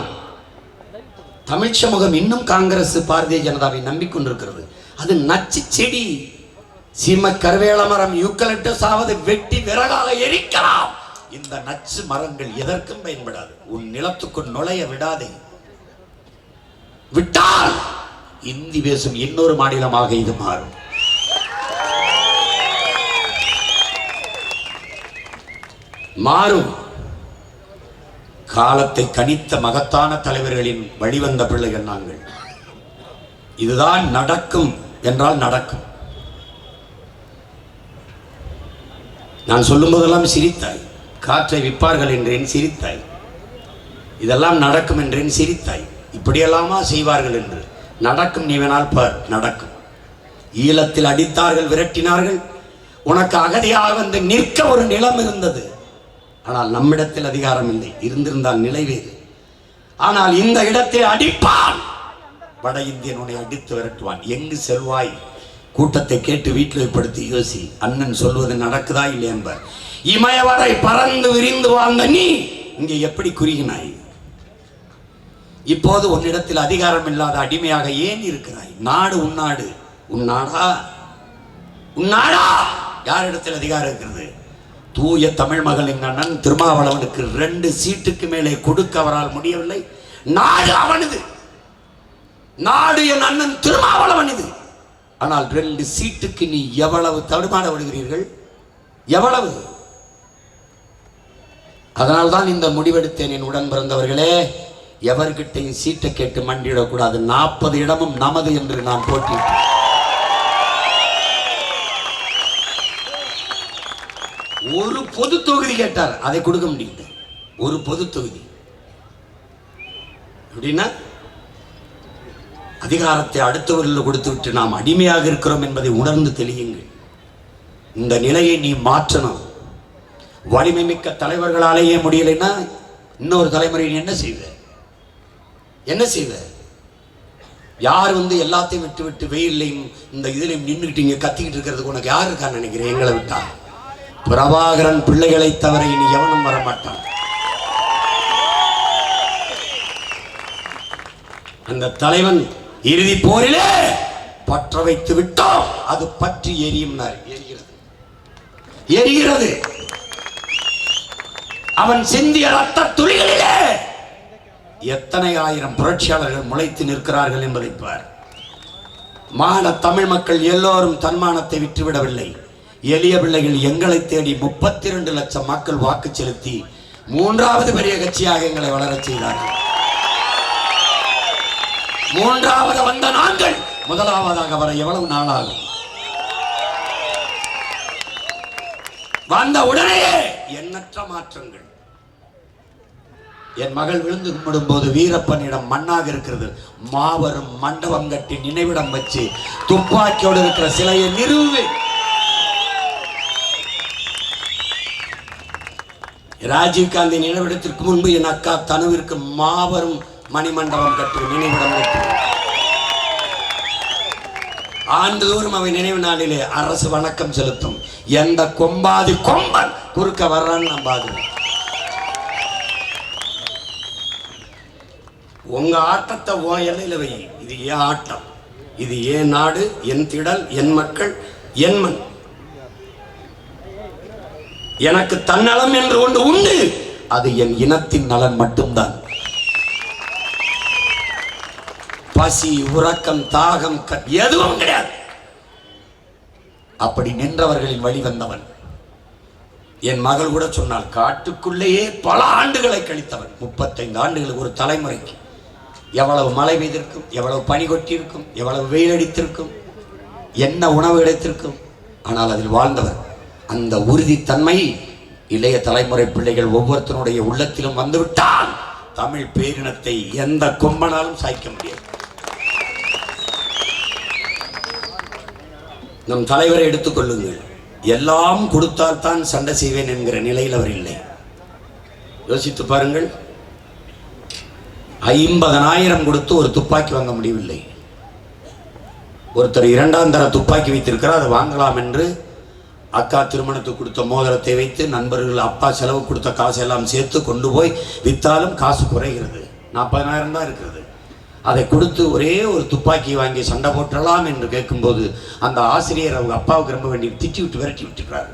தமிழ் சமூகம் இன்னும் காங்கிரஸ் பாரதிய ஜனதாவை நம்பிக்கொண்டிருக்கிறது? அது நச்சு செடி. சீம கருவேல மரம், யூக்கலிப்டஸ் ஆவது வெட்டி விறகாக எரிக்கலாம். இந்த நச்சு மரங்கள் எதற்கும் பயன்படாது. உன் நிலத்துக்குள் நுழைய விடாதே. விட்டால் இந்தி பேசும் இன்னொரு மாநிலமாக இது மாறும். மாறும். காலத்தை கணித்த மகத்தான தலைவர்களின் வழிவந்த பிள்ளைகள் நாங்கள். இதுதான் நடக்கும் என்றால் நடக்கும். நான் சொல்லும் போதெல்லாம் சிரித்தாய். காற்றை விற்பார்கள் என்றேன், சிரித்தாய். இதெல்லாம் நடக்கும் என்றேன், சிரித்தாய். இப்படியெல்லாமா செய்வார்கள் என்று. நடக்கும், நீ வேணால் பார், நடக்கும். ஈழத்தில் அடித்தார்கள், விரட்டினார்கள். உனக்கு அகதியாக வந்து நிற்க ஒரு நிலம் இருந்தது. ஆனால் நம்மிடத்தில் அதிகாரம் இல்லை. இருந்திருந்தால் நிலை வேறு. ஆனால் இந்த இடத்தில் அடிப்பான். வட இந்தியன் உன்னை அடித்து விரட்டுவான். எங்கு செல்வாய்? கூட்டத்தை கேட்டு வீட்டில் படுத்தி யோசி. அண்ணன் சொல்வது நடக்குதா இல்லை என்பார். இமயவரை பறந்து விரிந்து வாழ்ந்த நீ இங்கே எப்படி குறுகினாய்? இப்போது உன்னிடத்தில் அதிகாரம் இல்லாத அடிமையாக ஏன் இருக்கிறாய்? நாடு உன் நாடு. உன் நாடா? உன் நாடா? யாரிடத்தில் அதிகாரம் இருக்கிறது? தூய தமிழ் மகள் எங்க அண்ணன் திருமாவளவனுக்கு 2 சீட்டுக்கு மேலே கொடுக்க அவரால் முடியவில்லை. நாடு அவனது. நாடு என் அண்ணன் திருமாவளவன் இது. ஆனால் 2 சீட்டுக்கு நீ எவ்வளவு தடுமாற விடுகிறீர்கள்? எவ்வளவு? அதனால்தான் இந்த முடிவெடுத்தேன். என் உடன் பிறந்தவர்களே, எவர்கிட்டையும் சீட்டை கேட்டு மண்டியிடக்கூடாது. 40 இடமும் நமது என்று நான் போட்டி. ஒரு பொது தொகுதி கேட்டார், அதை கொடுக்க முடியல. ஒரு பொது தொகுதி அப்படின்னா அதிகாரத்தை அடுத்தவர்கள் கொடுத்து விட்டு நாம் அடிமையாக இருக்கிறோம் என்பதை உணர்ந்து தெளியுங்கள். இந்த நிலையை நீ மாற்றணும். வலிமை மிக்க தலைவர்களாலேயே முடியலைன்னா இன்னொரு தலைமுறை என்ன செய்வ? என்ன செய்வ? யார் எல்லாத்தையும் விட்டு விட்டு வெயிலையும் இந்த இதுலையும் நின்றுக்கிட்டு இங்க கத்திக்கிட்டு இருக்கிறதுக்கு உனக்கு யாரு இருக்கான்னு நினைக்கிறேன்? எங்களை விட்டா பிரபாகரன் பிள்ளைகளை தவிர இனி எவனும் வரமாட்டான். அந்த தலைவன் இறுதி போரிலே பற்ற வைத்து விட்டோம், அது பற்றி எரியும். எரிகிறது, எரிகிறது. அவன் சிந்திய ரத்த துளிகளிலே எத்தனை ஆயிரம் புரட்சியாளர்கள் முளைத்து நிற்கிறார்கள் என்பதை பார். மான தமிழ் மக்கள் எல்லோரும் தன்மானத்தை விட்டுவிடவில்லை. எளிய பிள்ளைகள் எங்களை தேடி 32 லட்சம் மக்கள் வாக்கு செலுத்தி 3வது பெரிய கட்சியாக எங்களை வளரச் செய்தார்கள். 3வது வந்த நாங்கள் 1வதாக வர எவ்வளவு நாளாகும்? வந்த உடனேயே எண்ணற்ற மாற்றங்கள். என் மகள் விழுந்து கும்பிடும் போது வீரப்பனிடம் மண்ணாக இருக்கிறது. மாபெரும் மண்டபம் கட்டி நினைவிடம் வச்சு துப்பாக்கியோடு இருக்கிற சிலையை நிறுவுவேன். ராஜீவ்காந்தி நினைவிடத்திற்கு முன்பு என் அக்கா தனுவிற்கு மாபெரும் மணிமண்டபம் கட்டு நினைவிடம் கட்டு. ஆண்டுதோறும் அவை நினைவு நாளிலே அரசு வணக்கம் செலுத்தும். எந்த கொம்பாதி கொம்பன் குறுக்க வர்றான்னு நம்பாது. உங்க ஆட்டத்தை ஓ எல்லையில வை. இது ஏன் ஆட்டம், இது ஏன் நாடு, என் திடல், என் மக்கள், என் மண். எனக்கு தன்னலம் என்று ஒன்று உண்டு, அது என் இனத்தின் நலன் மட்டும்தான். பசி, உறக்கம், தாகம் எதுவும் கிடையாது. அப்படி நின்றவர்களின் வழி வந்தவன். என் மகள் கூட சொன்னால், காட்டுக்குள்ளேயே பல ஆண்டுகளை கழித்தவன். 35 ஆண்டுகளுக்கு ஒரு தலைமுறைக்கு எவ்வளவு மழை பெய்திருக்கும், எவ்வளவு பனி கொட்டியிருக்கும், எவ்வளவு வெயில் அடித்திருக்கும், என்ன உணவு கிடைத்திருக்கும். ஆனால் அதில் வாழ்ந்தவர். அந்த உறுதித்தன்மை இளைய தலைமுறை பிள்ளைகள் ஒவ்வொருத்தனுடைய உள்ளத்திலும் வந்துவிட்டால் தமிழ் பேரினத்தை எந்த கொம்பனாலும் சாய்க்க முடியாது. நம் தலைவரை எடுத்துக்கொள்ளுங்கள். எல்லாம் கொடுத்தால் தான் சண்டை செய்வேன் என்கிற நிலையில் அவர் இல்லை. யோசித்து பாருங்கள். 50,000 கொடுத்து ஒரு துப்பாக்கி வாங்க முடியவில்லை. ஒருத்தர் 2ஆம் தர துப்பாக்கி வைத்திருக்கிறார், அதை வாங்கலாம் என்று அக்கா திருமணத்துக்கு கொடுத்த மோதிரத்தை வைத்து நண்பர்கள் அப்பா செலவு கொடுத்த காசு எல்லாம் சேர்த்து கொண்டு போய் வித்தாலும் காசு குறைகிறது. 40,000 தான் இருக்கிறது. அதை கொடுத்து ஒரே ஒரு துப்பாக்கி வாங்கி சண்டை போட்டலாம் என்று கேட்கும்போது அந்த ஆசிரியர் அவங்க அப்பாவுக்கு ரொம்ப வேண்டி திட்டி விட்டு விரட்டி விட்டுறாரு.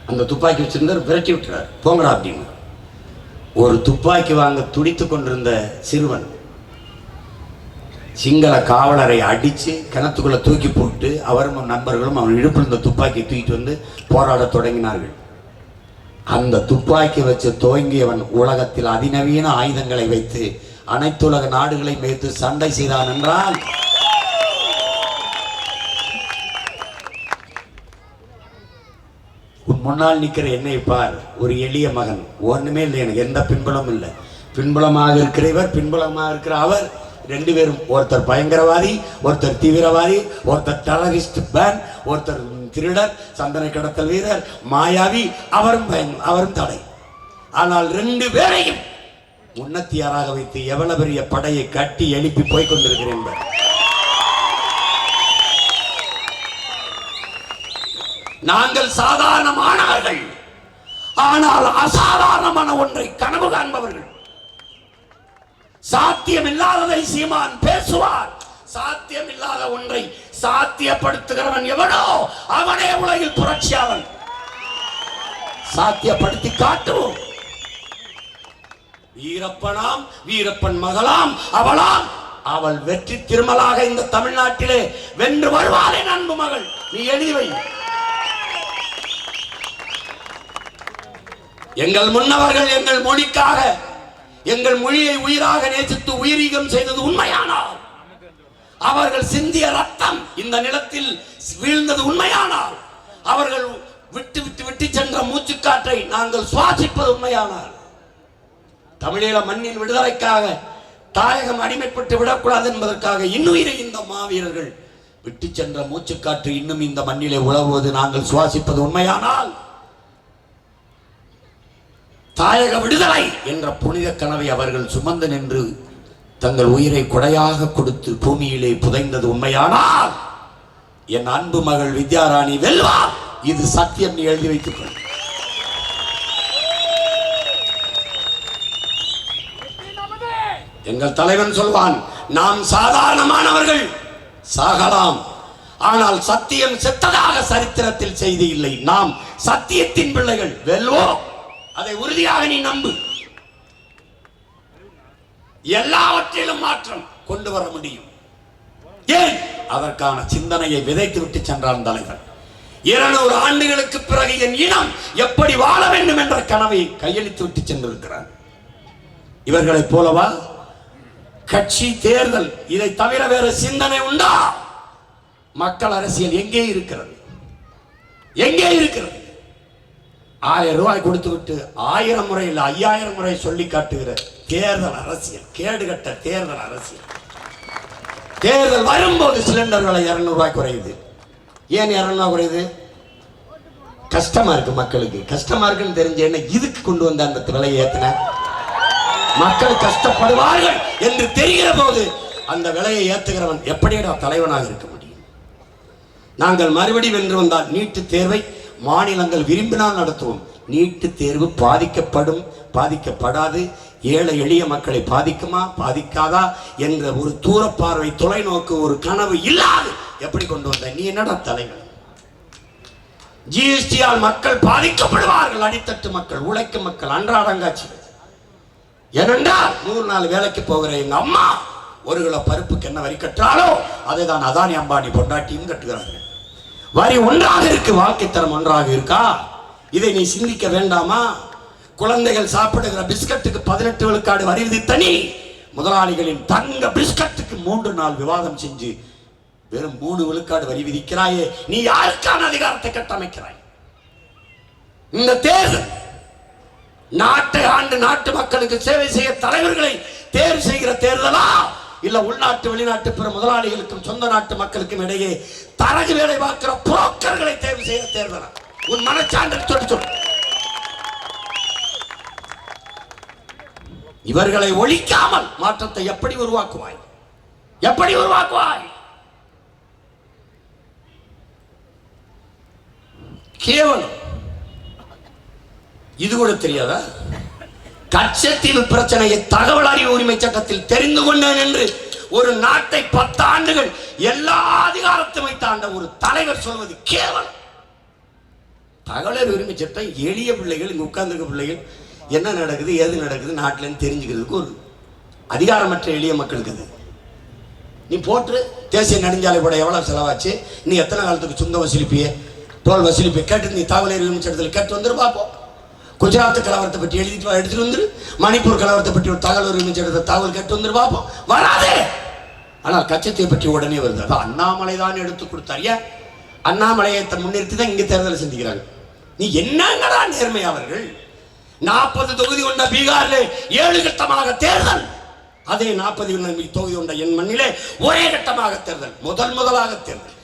அந்த துப்பாக்கி வச்சிருந்தார், விரட்டி விட்டுறாரு, போங்கடா அப்படின்னு. ஒரு துப்பாக்கி வாங்க துடித்து கொண்டிருந்த சிறுவன் சிங்கள காவலரை அடித்து கிணத்துக்குள்ள தூக்கி போட்டு அவரும் நண்பர்களும் அவன் இடுப்பில் இருந்த துப்பாக்கியை தூக்கிட்டு வந்து போராட தொடங்கினார்கள். அந்த துப்பாக்கி வச்சு துவங்கியவன் உலகத்தில் அதிநவீன ஆயுதங்களை வைத்து அனைத்துலக நாடுகளை வைத்து சண்டை செய்தான் என்றால் உன் முன்னால் நிற்கிற என்னை பார். ஒரு எளிய மகன், ஒண்ணுமே இல்லை, எனக்கு எந்த பின்புலமும் இல்லை. பின்புலமாக இருக்கிற இவர், பின்புலமாக இருக்கிற அவர், 2 பேரும், ஒருத்தர் பயங்கரவாதி, ஒருத்தர் தீவிரவாதி, ஒருத்தர் டெரரிஸ்ட் பேன், ஒருத்தர் திருடர், சந்தன கடத்தல் வீரர், மாயாவி, அவரும் தடை. ஆனால் 2 பேரையும் முன்னத்தியாராக வைத்து எவ்வளவு பெரிய படையை கட்டி எழுப்பி போய்கொண்டிருக்கிறேன். நாங்கள் சாதாரணமானவர்கள், ஆனால் அசாதாரணமான ஒன்றை கனவு காண்பவர்கள். சாத்தியம் இல்லாததை சீமான் பேசுவார். சாத்தியம் இல்லாத ஒன்றை சாத்தியப்படுத்துகிறவன் எவனோ அவனே உலகில் புரட்சியாளன். சாத்தியப்படுத்தி காட்டுவோம். வீரப்பனாம், வீரப்பன் மகளாம் அவளாம், அவள் வெற்றி திருமலாக இந்த தமிழ்நாட்டிலே வென்று வருவாளே அன்பு மகள். நீ எழுதி வை. எங்கள் முன்னவர்கள் எங்கள் மொழிக்காக எங்கள் மொழியை உயிராக நேசித்து உயிரீகம் செய்தது உண்மையானால், அவர்கள் சிந்திய ரத்தம் இந்த நிலத்தில் வீழ்ந்தது உண்மையானால், அவர்கள் விட்டு விட்டு விட்டு சென்ற மூச்சுக்காற்றை நாங்கள் சுவாசிப்பது உண்மையானால், தமிழீழ மண்ணின் விடுதலைக்காக தாயகம் அடிமைப்பட்டு விடக்கூடாது என்பதற்காக இன்னுயிரை இந்த மாவீரர்கள் விட்டு சென்ற மூச்சுக்காற்று இன்னும் இந்த மண்ணிலே உழவுவது நாங்கள் சுவாசிப்பது உண்மையானால், தாயக விடுதலை என்ற புனித கனவை அவர்கள் சுமந்து நின்று தங்கள் உயிரை கொடையாக கொடுத்து பூமியிலே புதைந்தது உண்மையானால், என் அன்பு மகள் வித்யாராணி வெல்வார். இது சத்தியம். நீ எழுதி வைத்துக் கொள். எங்கள் தலைவன் சொல்வான், நாம் சாதாரணமானவர்கள், சாகலாம், ஆனால் சத்தியம் செத்ததாக சரித்திரத்தில் செய்தி இல்லை. நாம் சத்தியத்தின் பிள்ளைகள், வெல்வோம். அதை உறுதியாக நீ நம்பு. எல்லாவற்றிலும் மாற்றம் கொண்டு வர முடியும். ஏன்? அதற்கான சிந்தனையை விதைத்து விட்டு சென்றான் தலைவர். 200 ஆண்டுகளுக்கு பிறகு என் இனம் எப்படி வாழ வேண்டும் என்ற கனவை கையளித்து விட்டு சென்றிருக்கிறார். இவர்களைப் போலவா கட்சி தேர்தல், இதை தவிர வேறு சிந்தனை உண்டா? மக்கள் அரசியல் எங்கே இருக்கிறது? எங்கே இருக்கிறது? 1000 ரூபாய் கொடுத்து விட்டு 1000 முறை இல்லை 5000 முறை சொல்லி காட்டுகிற தேர்தல் அரசியல், கேடுகட்ட தேர்தல் அரசியல். தேர்தல் வரும்போது சிலிண்டர் விலை 200 ரூபாய் குறையுது. ஏன் 200 குறையுது? கஷ்டமா இருக்கு மக்களுக்கு. கஷ்டமா இருக்குன்னு தெரிஞ்ச என்ன இதுக்கு கொண்டு வந்த அந்த விலையை ஏத்தின மக்கள் கஷ்டப்படுவார்கள் என்று தெரிகிற போது அந்த விலையை ஏத்துகிறவன் எப்படியா தலைவனாக இருக்க முடியும்? நாங்கள் மறுபடி வென்று வந்தால் நீட்டு தேர்வை மாநிலங்கள் விரும்பினால் நடத்துவோம். நீட்டு தேர்வு பாதிக்கப்படும், பாதிக்கப்படாது, ஏழை எளிய மக்களை பாதிக்குமா பாதிக்காதா என்ற ஒரு தூரப்பார்வை, தொலைநோக்கு, ஒரு கனவு இல்லாது எப்படி கொண்டு வந்த நீ என்னடா தலைவன்? ஜிஎஸ்டியால் மக்கள் பாதிக்கப்படுவார்கள். அடித்தட்டு மக்கள், உழைக்கும் மக்கள், அன்றாடங்காட்சி. ஏனென்றால் 100 நாள் வேலைக்கு போகிற எங்க அம்மா 1 கிலோ பருப்புக்கு என்ன வரி கட்டுறாளோ அதை தான் அதானி அம்பானி பொண்டாட்டியும் கட்டுகிறார்கள். வரி ஒன்றாக இருக்கு, வாழ்க்கை தரம் ஒன்றாக இருக்கா? இதை நீ சிந்திக்க வேண்டாமா? குழந்தைகள் சாப்பிடுகிற பிஸ்கட்டுக்கு 18 விழுக்காடு வரி விதித்தனி முதலாளிகளின் தங்க பிஸ்கட்டுக்கு 3 நாள் விவாதம் செஞ்சு வெறும் 3 விழுக்காடு வரி விதிக்கிறாயே, நீ யாருக்கான அதிகாரத்தை கட்டமைக்கிறாய்? இந்த தேர்தல் நாட்டை ஆண்டு நாட்டு மக்களுக்கு சேவை செய்ய தலைவர்களை தேர்வு செய்கிற தேர்தலா, இல்ல உள்நாட்டு வெளிநாட்டு பிற முதலாளிகளுக்கும் சொந்த நாட்டு மக்களுக்கும் இடையே தரகு வேலை பார்க்கிற புரோக்கர்களை தேர்வு செய்கிற தேர்தலா? உன் மனச்சான்று சொல்லு. இவர்களை ஒழிக்காமல் மாற்றத்தை எப்படி உருவாக்குவாய்? எப்படி உருவாக்குவாய்? கேவலம் இது கூட தெரியாதா? கச்சத்தீவு பிரச்சனையை தகவல் அறிவு உரிமை சட்டத்தில் தெரிந்து கொண்டேன் என்று ஒரு நாட்டை 10 ஆண்டுகள் எல்லா அதிகாரத்தையும் வைத்தாண்ட ஒரு தலைவர் சொல்வது கேவலம். தகவல் உரிமை சட்டம் எளிய பிள்ளைகள், இங்க உட்கார்ந்துருக்க பிள்ளைகள் என்ன நடக்குது ஏது நடக்குது நாட்டில் தெரிஞ்சுக்கிறதுக்கு ஒரு அதிகாரமற்ற எளிய மக்களுக்கு அது. நீ போட்டு தேசிய நெடுஞ்சாலை போட எவ்வளவு செலவாச்சு, நீ எத்தனை காலத்துக்கு சுங்க வசூலிப்பிய, டோல் வசூலிப்பிய கேட்டு நீ தகவல் அறிவு சட்டத்தில் கேட்டு வந்துரு பார்ப்போம். குஜராத் கலவரத்தை பற்றி எடுத்துட்டு வந்துரு, மணிப்பூர் கலவரத்தை பற்றி ஒரு தகவல் உரிமை சட்டத்தை தகவல் கேட்டு வந்துரு பார்ப்போம். வராதே. ஆனால் கச்சத்தீவை பற்றி உடனே வருது. அதான் அண்ணாமலை தான் எடுத்து கொடுத்தார். ஏன் அண்ணாமலையை முன்னிறுத்தி தான் இங்கே தேர்தலை சந்திக்கிறாங்க. நீ என்னங்கடா நேர்மை அவர்கள்? 40 தொகுதி கொண்ட பீகாரிலே 7 கட்டமாக தேர்தல், அதே 40 தொகுதி கொண்ட என் மண்ணிலே ஒரே கட்டமாக தேர்தல், முதலாக தேர்தல்,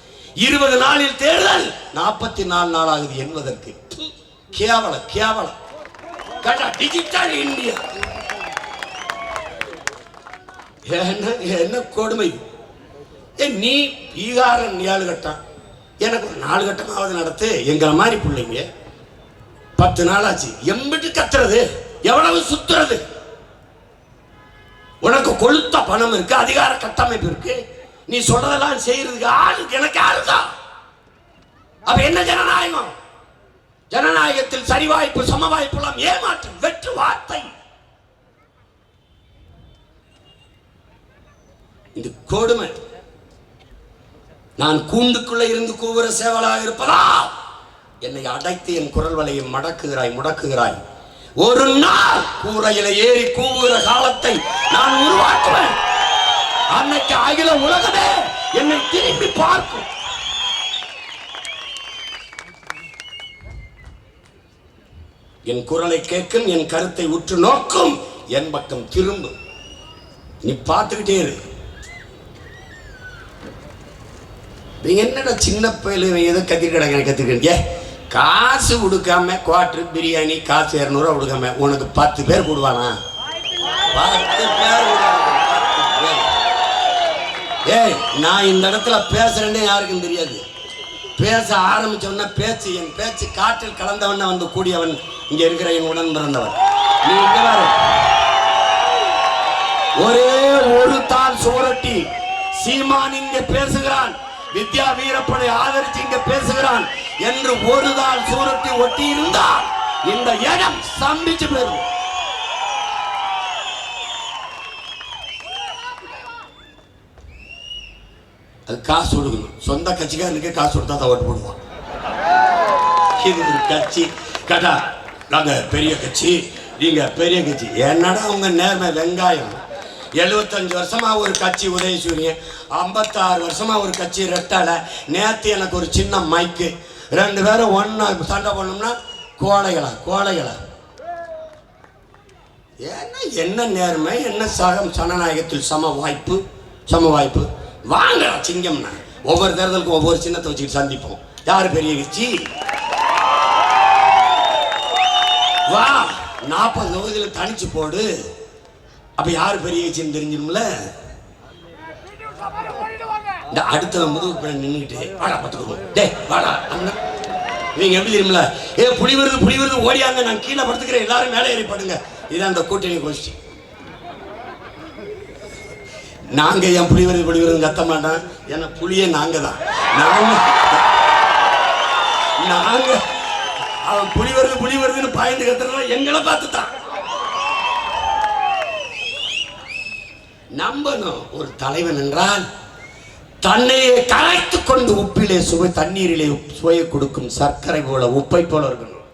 20 நாளில் தேர்தல், 44 நாளாகுது என்பதற்கு கேவலம் கேவலம். டிஜிட்டல் இந்தியா என்ன கொடுமை! நீ பீகாரன் 7 கட்டம், எனக்கு ஒரு 4 கட்டமாவது நடத்து. எங்களை மாதிரி பிள்ளைங்க 10 நாள் ஆச்சு, எம்பிட்டு கத்துறது, எவ்வளவு சுத்துறது. உனக்கு கொளுத்த பணம் இருக்கு, அதிகார கட்டமைப்பு இருக்கு, நீ சொல்றதெல்லாம் செய்யறதுக்கு ஆளுக்கு எனக்கு ஆளுதா? அப்ப என்ன ஜனநாயகம்? ஜனநாயகத்தில் சரி வாய்ப்பு சம வாய்ப்பு எல்லாம் ஏமாற்றம், வெற்று வார்த்தை. இது கொடுமை. நான் கூண்டுக்குள்ள இருந்து கூவுற சேவலாக இருப்பதா என்னை அடைத்து என் குரல் வலையை முடக்குகிறாய். ஒரு நாள் கூரையில ஏறி கூவுகிற காலத்தை நான் உருவாக்குவேன். அன்னைக்கு அகில உலகமே என்னை திரும்பி பார்க்கும். என் குரலை கேட்கும், என் கருத்தை உற்று நோக்கும், என் பக்கம் திரும்பும். நீ பார்த்துக்கிட்டே இரு. நீங்க என்னடா சின்ன பயில ஏதோ கத்திருக்கீங்க, காசு கொடுக்காம குவார்டர் பிரியாணி காசு 200 கொடுக்காம உனக்கு 10 பேர் கொடுவானா? 10 பேர். ஏய், நான் இந்த இடத்துல பேசுறேன்னு யாருக்கும் தெரியாது. பேச ஆரம்பிச்சவன பேச்சு, என் பேச்சு காற்றில் கலந்தவன வந்து கூடியவன் இங்க இருக்கிற என் உடன் பிறந்தவன். நீ இங்க வர ஒரே ஒரு தாள் சுவரொட்டி சீமான் இங்க பேசுகிறான், வித்யா வீரப்பனை ஆதரிச்சு இங்க பேசுகிறான் என்று ஒரு தாள் சுவரொட்டி ஒட்டி இருந்தால் இந்த இடம் சம்பிச்சு போயிடும். அது காசு கொடுக்கணும். சொந்த கட்சிக்காரனுக்கு காசு கொடுத்தா தான் ஓட்டு போடுவான். இது ஒரு கட்சி கடா, நாங்க பெரிய கட்சி, நீங்க பெரிய கட்சி. என்னடா உங்க நேர்மை வெங்காயம். 75 வருஷமா ஒரு கட்சி உதயசூரியன், 56 வருஷமா ஒரு கட்சி ரெட்டலை. நேத்து எனக்கு ஒரு சின்ன மைக்கு, 2 பேரும் ஒன்னா சண்டை பண்ணோம்னா கோழைகளா. என்ன நேர்மை, என்ன சனநாயகத்தில் சம வாய்ப்பு. வாங்க சிங்கம்னா ஒவ்வொரு தேர்தலுக்கும் ஒவ்வொரு சின்னத்தை வச்சுக்கிட்டு சந்திப்போம். யாரு பெரிய கட்சி? வா 40 தொகுதியில் தனிச்சு போடு. அப்ப யாரு பெரிய கட்சின்னு தெரிஞ்சிரும்ல. இந்த அடுத்த முதுகு நின்றுக்கிட்டு வாடா பத்துக்கணும், டே வாடா. நீங்க எப்படி தெரியுமில்ல, புலி வருது ஓடியாங்க, நான் கீழே படுத்துக்கிறேன், எல்லாரும் மேலே ஏறி படுங்க. இதான் அந்த கூட்டணி கோஷ்டி. நாங்க என் புலி வருது கத்த மாட்டோம். ஏன்னா புலியே நாங்க தான். நாங்க அவன் புலி வருதுன்னு பாய்ந்து கத்துறோம், எங்களை பார்த்துட்டான். நம்பணும், ஒரு தலைவன் என்றால் தன்னையே கரைத்துக் கொண்டு உப்பிலே சுவை, தண்ணீரிலே சுவையை கொடுக்கும் சர்க்கரை போல, உப்பை போல இருக்கணும்.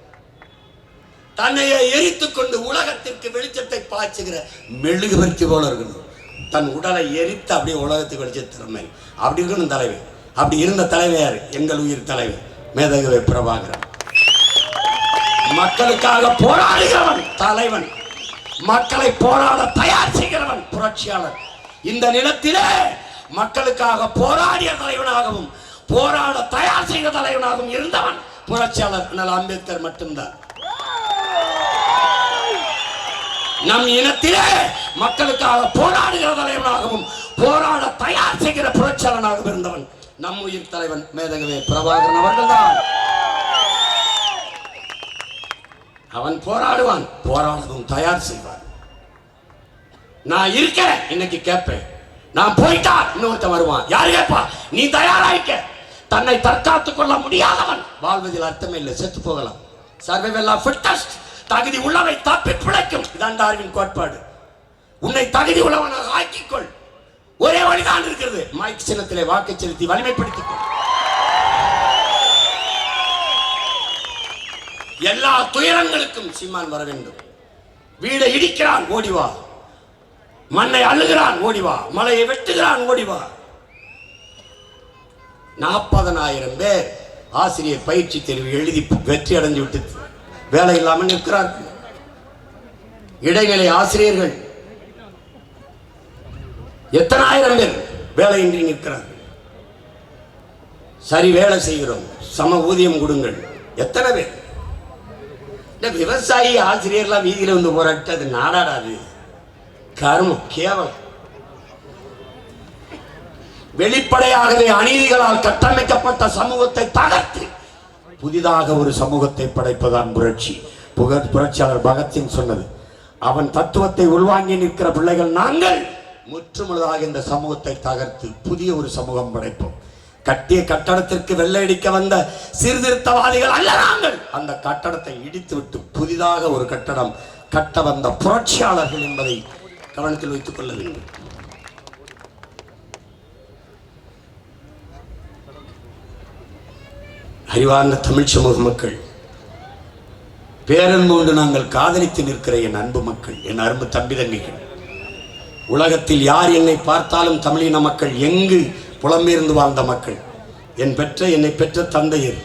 தன்னையே எரித்துக் கொண்டு உலகத்திற்கு வெளிச்சத்தை பாய்ச்சுகிற மெழுகுவர்த்தி போல இருக்கணும். தன் உடலை எரித்து அப்படியே உலகத்துக்கு வெளிச்ச திறமை அப்படி இருக்கணும் தலைவர். அப்படி இருந்த தலைவர் யாரு? எங்கள் உயிர் தலைவர் மேதகவே பிரபாகரன். மக்களுக்காக போராடுகிறவன் தலைவன், மக்களை போராட தயார் செய்கிறவன் புரட்சியாளர். இந்த நிலத்திலே மக்களுக்காக போராடிய தலைவனாகவும் போராட தயார் செய்த தலைவனாகவும் இருந்தவன் புரட்சியாளர் அம்பேத்கர் மட்டும்தான். நம் இனத்திலே மக்களுக்காக போராடுகிற தலைவனாகவும் போராட தயார் செய்கிற புரட்சியாளனாகவும் இருந்தவன் நம் உயிர் தலைவன் மேதகவே பிரபாகரன் அவர்கள்தான். அவன் போராடுவான், போராடவும் தயார் செய்வான். நான் இருக்கேன் இன்னைக்கு கேட்பேன், நான் போயிட்டா இன்னொருத்தன் வருவான். யார் கேட்பா? நீ தயாராயிக்க. தன்னை தற்காத்துக் கொள்ள முடியாதவன் வாழ்வதில் அர்த்தமே இல்லை, செத்து போகலாம். சர்வைவல் ஆஃப் ஃபிட்டஸ்ட், தகுதி உள்ளவை தப்பி பிழைக்கும். இதான் டார்வின் கோட்பாடு. உன்னை தகுதி உள்ளவனாக ஆக்கிக்கொள். ஒரே வழிதான் இருக்கிறது, மைக் சின்னத்திலே வாக்கு செலுத்தி வலிமைப்படுத்திக் கொள். எல்லா துயரங்களுக்கும் சீமான் வர வேண்டும். வீடை இடிக்கிறான், ஓடிவா. மண்ணை அள்ளுகிறான், ஓடிவா. மலையை வெட்டுகிறான், ஓடிவா. 40,000 பேர் ஆசிரியர் பயிற்சி தேர்வு எழுதி வெற்றி அடைஞ்சு விட்டு வேலை இல்லாமல் நிற்கிறார்கள். இடைநிலை ஆசிரியர்கள் எத்தனை ஆயிரம் பேர் வேலையின்றி நிற்கிறார்கள். சரி வேலை செய்கிறோம், சம ஊதியம் கொடுங்கள். எத்தனை பேர்? இந்த விவசாயி ஆசிரியர்லாம் வீதியில் வந்து போராட்டு, அது நாடாடாது, கர்மம், கேவலம். வெளிப்படையாகவே அநீதிகளால் கட்டமைக்கப்பட்ட சமூகத்தை தகர்த்து புதிதாக ஒரு சமூகத்தை படைப்பதான் புரட்சி. புரட்சியாளர் பகத்சிங் சொன்னது. அவன் தத்துவத்தை உள்வாங்கி நிற்கிற பிள்ளைகள் நாங்கள் முற்றுமுழுதாக இந்த சமூகத்தை தகர்த்து புதிய ஒரு சமூகம் படைப்போம். கட்டிய கட்டடத்திற்கு வெள்ளையடிக்க வந்த சீர்திருத்தவாதிகள் அல்ல நாங்கள். அந்த கட்டடத்தை இடித்து விட்டு புதிதாக ஒரு கட்டடம் கட்ட வந்த புரட்சியாளர்கள் என்பதை கவனத்தில் வைத்துக் கொள்ள வேண்டும். அறிவார்ந்த தமிழ் சமூக மக்கள், பேரன்பு கொண்டு நாங்கள் காதலித்து நிற்கிற என் அன்பு மக்கள், என் அன்பு தம்பி தங்கைகள், உலகத்தில் யார் என்னை பார்த்தாலும் தமிழின மக்கள், எங்கு புலம்பெயர்ந்து வாழ்ந்த மக்கள், என்னை பெற்ற தந்தையர்,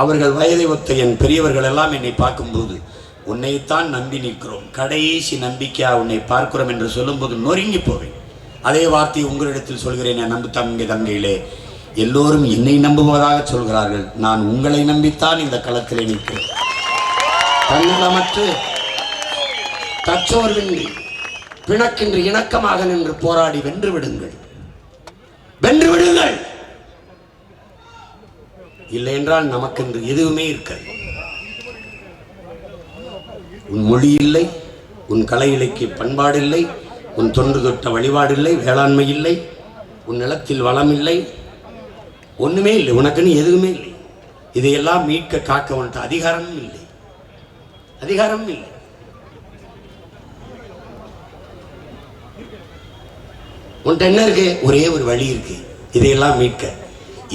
அவர்கள் வயதை ஒத்த என் பெரியவர்கள் எல்லாம் என்னை பார்க்கும்போது உன்னைத்தான் நம்பி நிற்கிறோம், கடைசி நம்பிக்கையா உன்னை பார்க்கிறோம் என்று சொல்லும்போது நொறுங்கி போவேன். அதே வார்த்தையை உங்களிடத்தில் சொல்கிறேன். என் நம்பு தங்கைகளே, எல்லோரும் என்னை நம்புவதாக சொல்கிறார்கள். நான் உங்களை நம்பித்தான் இந்த களத்திலே நிற்கிறேன். தன்னலமற்று தச்சோர்வின்றி பிணக்கின்றி இணக்கமாக நின்று போராடி வென்று விடுங்கள், வென்று விடுங்கள். இல்லை என்றால் நமக்கென்று எதுவுமே இருக்காது. உன் மொழி இல்லை, உன் கலை இலக்கிய பண்பாடு இல்லை, உன் தொன்று தொட்ட வழிபாடு இல்லை, வேளாண்மை இல்லை, உன் நிலத்தில் வளம் இல்லை, ஒண்ணுமே இல்லை, உனக்குன்னு எதுவுமே இல்லை. இதையெல்லாம் மீட்க காக்க உன்ட்ட அதிகாரமும் இல்லை, அதிகாரமும் இல்லை. உன்ட்ட என்ன இருக்கு? ஒரே ஒரு வழி இருக்கு, இதையெல்லாம் மீட்க.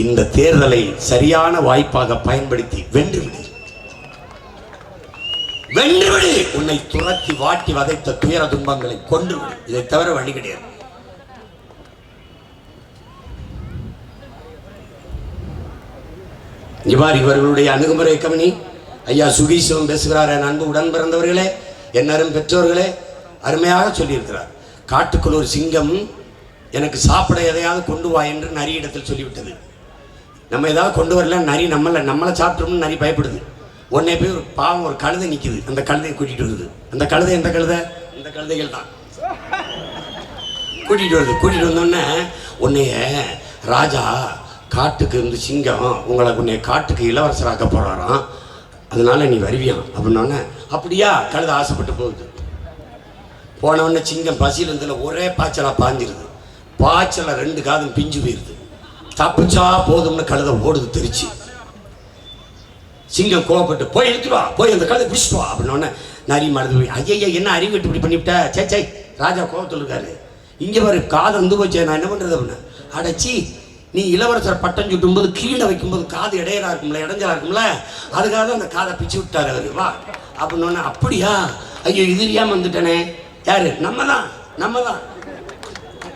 இந்த தேர்தலை சரியான வாய்ப்பாக பயன்படுத்தி வென்றுவிடு, வென்றுவிடு. உன்னை துரத்தி வாட்டி வதைத்த துயர துன்பங்களை கொன்றுவிடு. இதை தவிர வழி கிடையாது. இவ்வாறு இவர்களுடைய அணுகுமுறை கவனி. ஐயா சுகீஸ்வரம் பேசுகிறார். என் அன்பு உடன் பிறந்தவர்களே, என்னரும் பெற்றோர்களே, அருமையாக சொல்லியிருக்கிறார். காட்டுக்குள் ஒரு சிங்கம் எனக்கு சாப்பிட எதையாவது கொண்டு வா என்று நரியிடத்தில் சொல்லிவிட்டது. நம்ம ஏதாவது கொண்டு வரல, நரி நம்மளை சாப்பிட்டோம்னு நரி பயப்படுது. உடனே போய் ஒரு பாவம் ஒரு கழுதை நிற்குது, அந்த கழுதையை கூட்டிகிட்டு வருது. அந்த கழுதை எந்த கழுதை? இந்த கழுதைகள் தான் கூட்டிகிட்டு வருது. கூட்டிகிட்டு வந்தோடனே உன்னைய ராஜா காட்டுக்கு இருந்து சிங்கம் உன்னை காட்டுக்கு இளவரசராக்க போகிறாராம், அதனால நீ வருவியான் அப்படின்னோடனே அப்படியா கழுதை ஆசைப்பட்டு போகுது. போனவுடனே சிங்கம் பசியில் இருந்ததில் ஒரே பாய்ச்சலாக பாஞ்சிருது. பாய்ச்சலை 2 காதும் பிஞ்சு போயிருது. தப்பிச்சா போதும்னு கழுதை ஓடுது தெரிச்சு. சிங்கம் கோவப்பட்டு போய் எடுத்துவா, போய் அந்த கழுதை பிடிச்சிட்டு வா அப்படின்னோடனே நரி மறந்து போய் ஐயா என்ன அறிவிட்டு இப்படி பண்ணிவிட்ட, சே ராஜா கோவத்தில் இருக்காரு, இங்கே பாரு காதை வந்து போச்சே, நான் என்ன பண்ணுறது அப்படின்னு. அடைச்சி நீ இளவரசர் பட்டம் சுட்டும் போது கீழே வைக்கும்போது காது இடையரா இருக்கும்ல, இடைஞ்சலா இருக்கும்ல, அதுக்காக தான் அந்த காதை பிச்சு விட்டாரு அவரு. வா அப்படின்னோடனே அப்படியா, ஐயோ இது தெரியாம வந்துட்டனே. யாரு? நம்ம தான்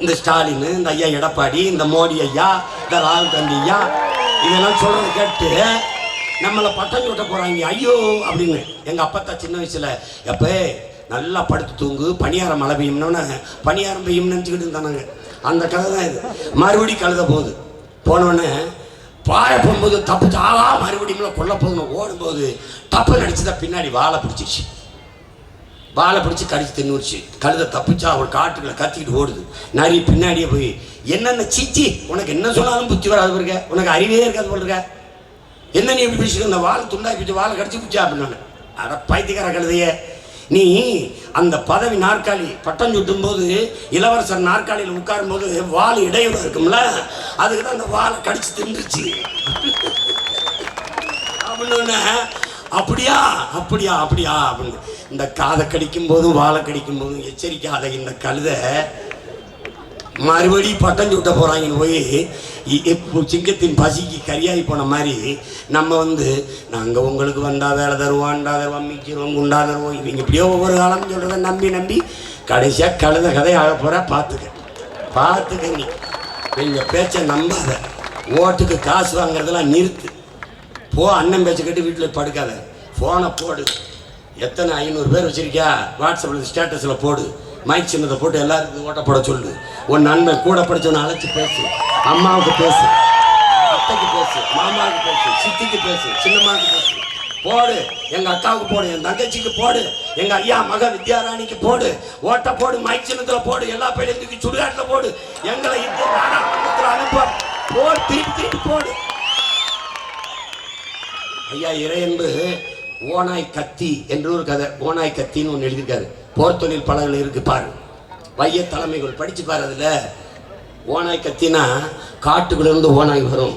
இந்த ஸ்டாலின், இந்த ஐயா எடப்பாடி, இந்த மோடி ஐயா, இந்த ராகுல் காந்தி ஐயா, இதெல்லாம் சொல்றது கேட்டு நம்மளை பட்டம் சுட்ட போறாங்க ஐயோ அப்படின்னு. எங்க அப்பத்தா சின்ன வயசுல எப்ப நல்லா படுத்து தூங்கு, பணியாரம் மழை பெய்யும்னோன்னு பணியாரம் பெய்யும்னு நினச்சிக்கிட்டு இருந்தாங்க. அந்த கதை தான் இது. மறுபடி கழுத போகுது. போனோடனே பாய போகும்போது தப்பு தாவா மறுபடியும் கொல்ல போதுன்னு ஓடும்போது தப்பு நடிச்சுதான் பின்னாடி வாழை பிடிச்சிருச்சு. வாழை பிடிச்சி கடிச்சு தின்னுச்சு. கழுத தப்பிச்சா அவர் காட்டுக்குள்ள கத்திக்கிட்டு ஓடுது. நரி பின்னாடியே போய் என்னென்ன சீச்சி உனக்கு என்ன சொன்னாலும் புத்தி வராது இருக்க, உனக்கு அறிவே இருக்காது போல் இருக்க, என்ன நீ எப்படி பிடிச்சிட்டு இந்த வாழை துண்டாக்கிட்டு வாழை கடிச்சு பிடிச்சா அப்படின்னு. அட பைத்தியக்கார கழுதையே, நீ அந்த பதவி நாற்காலி பட்டம் சுட்டும் போது இளவரசர் நாற்காலியில் உட்காரும் போது வால் இடையூறு இருக்கும்ல, அதுக்கு தான் அந்த வாழை கடிச்சு தின்றுச்சு அப்படின்னு. அப்படியா அப்படியா அப்படியா அப்படின்னு. இந்த காதை கடிக்கும் போதும் வாழை கடிக்கும் போதும் எச்சரிக்காத இந்த கழுதை மறுபடி பட்டம் சுட்ட போறாங்கன்னு போய் சிங்கத்தின் பசிக்கு கரியாகி போன மாதிரி நம்ம நாங்கள் உங்களுக்கு வந்தா வேலை தருவோம், அண்டா தருவோம், மிக்கிறோம், குண்டா தருவோம், இவங்க இப்படியோ ஒவ்வொரு காலம் சொல்கிறத நம்பி கடைசியாக கழுத கதை ஆக போகிற. பார்த்துக்க நீ எங்கள் பேச்சை நம்பாத. ஓட்டுக்கு காசு வாங்குறதெல்லாம் நிறுத்து. போ, அண்ணன் பேச்சை கட்டி வீட்டில் படுக்காத, ஃபோனை போடு. எத்தனை 500 பேர் வச்சிருக்கியா வாட்ஸ்அப்பில் ஸ்டேட்டஸில் போடு. மைக் சின்னத்தை போட்டு எல்லாருக்கும் ஓட்ட போட சொல்லு. உன் நண்பன் கூட படித்தவனை அழைச்சி பேசு. அம்மாவுக்கு பேசு, அத்தைக்கு பேசு, மாமாவுக்கு பேசு, சித்திக்கு பேசு, சின்னம்மாவுக்கு பேசு. போடு, எங்கள் அக்காவுக்கு போடு, என் தங்கச்சிக்கு போடு, எங்கள் ஐயா மக வித்யாராணிக்கு போடு. ஓட்ட போடு, மைக் சின்னத்தில் போடு, எல்லா பேரையும் தூக்கி சுடுகாட்டில் போடு. எங்களை இந்த நாடாளுமன்றத்தில் அனுப்ப போடு, திருப்பி போடு. ஐயா இறையன்பு ஓனாய் கத்தி என்று ஒரு கதை, ஓனாய் கத்தின்னு ஒன்று எழுதியிருக்காரு. போர் தொழில் பலகள் இருக்கு பாரு, வைய தலைமைகள் படிச்சு பாரு. அதுல ஓனாய் கத்தினா காட்டுக்குள்ளேருந்து ஓனாய் வரும்,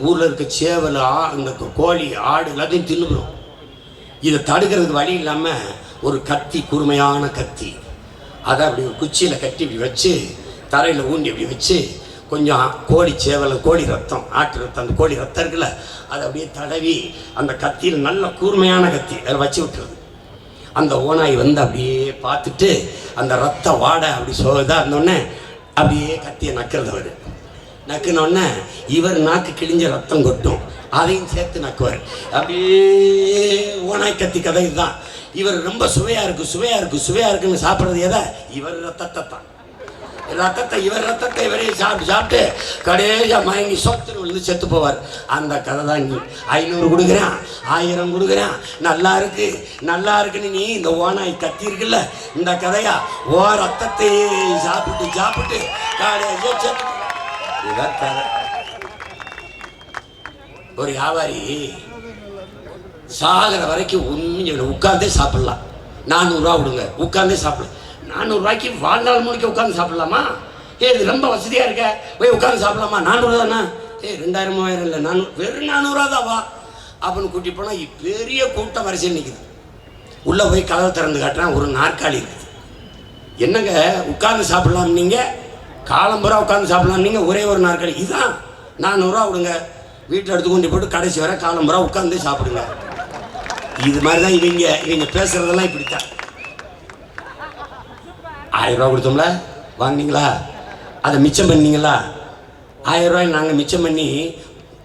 ஊர்ல இருக்க சேவல், அந்த கோழி, ஆடு எல்லாத்தையும் தின்னுடும். இதை தடுக்கிறதுக்கு வழி இல்லாம ஒரு கத்தி, கூர்மையான கத்தி, அதை அப்படி ஒரு குச்சியில கட்டி இப்படி வச்சு தரையில ஊண்டி அப்படி வச்சு கொஞ்சம் கோழி சேவல், கோழி ரத்தம், ஆட்டு ரத்தம், அந்த கோழி ரத்தம் இருக்குல்ல, அதை அப்படியே தடவி அந்த கத்தியில், நல்ல கூர்மையான கத்தி, அதை வச்சு விட்டுருது. அந்த ஓநாய் வந்து அப்படியே பார்த்துட்டு அந்த ரத்த வாடை அப்படி இதாக இருந்தோடனே அப்படியே கத்தியை நக்கிறது. அவர் நக்குனோடனே இவர் நாக்கு கிழிஞ்ச ரத்தம் கொட்டும், அதையும் சேர்த்து நக்குவார். அப்படியே ஓநாய் கத்தி கதை இதுதான். இவர் ரொம்ப சுவையாக இருக்குன்னு சாப்பிட்றது எதை? இவர் ரத்தத்தை தான். இவர் ரத்தத்தை இவரே சாப்பிட்டு கடைசியாக மயங்கி சொத்துன்னு விழுந்து செத்து போவார். அந்த கதை தான். நீ 500 கொடுக்குறான், 1000 கொடுக்குறான், நல்லா இருக்குன்னு நீ இந்த ஓனாய் கத்தி இருக்குல்ல, இந்த கதையா ஓ ரத்தத்தை சாப்பிட்டு கடைசியாக செத்து. இதான் கதை. ஒரு வியாபாரி சாகிற வரைக்கும் ஒன்றும் உட்கார்ந்தே சாப்பிடலாம். 400 ரூபா கொடுங்க, உட்கார்ந்தே சாப்பிடலாம். 400 ரூபாய்க்கு வாழ்நாள் முழுக்க உட்காந்து சாப்பிடலாமா? இது ரொம்ப வசதியாக இருக்க, போய் உட்காந்து சாப்பிடலாமா? 400 தானே? 2000 3000 இல்லை, 400, வெறும் 400 தான் வா அப்படின்னு கூட்டி போனால் பெரிய கூட்டம் வரிசையில் நிற்குது. உள்ளே போய் கதவை திறந்து காட்டுறேன், ஒரு நாற்காலி இருக்குது. என்னங்க உட்காந்து சாப்பிடலாம், நீங்கள் காலம்புறா உட்காந்து சாப்பிடலாம், நீங்கள் ஒரே ஒரு நாற்காலி. இதுதான் 400 ரூபா கொடுங்க, வீட்டில் எடுத்து கொண்டு போட்டு கடைசி வர காலம்புறா உட்காந்து சாப்பிடுங்க. இது மாதிரி தான் இவங்க பேசுகிறதெல்லாம் இப்படித்தான். 1000 ரூபா கொடுத்தோம்ல, வாங்கினீங்களா? அதை மிச்சம் பண்ணீங்களா? 1000 ரூபாய் நாங்கள் மிச்சம் பண்ணி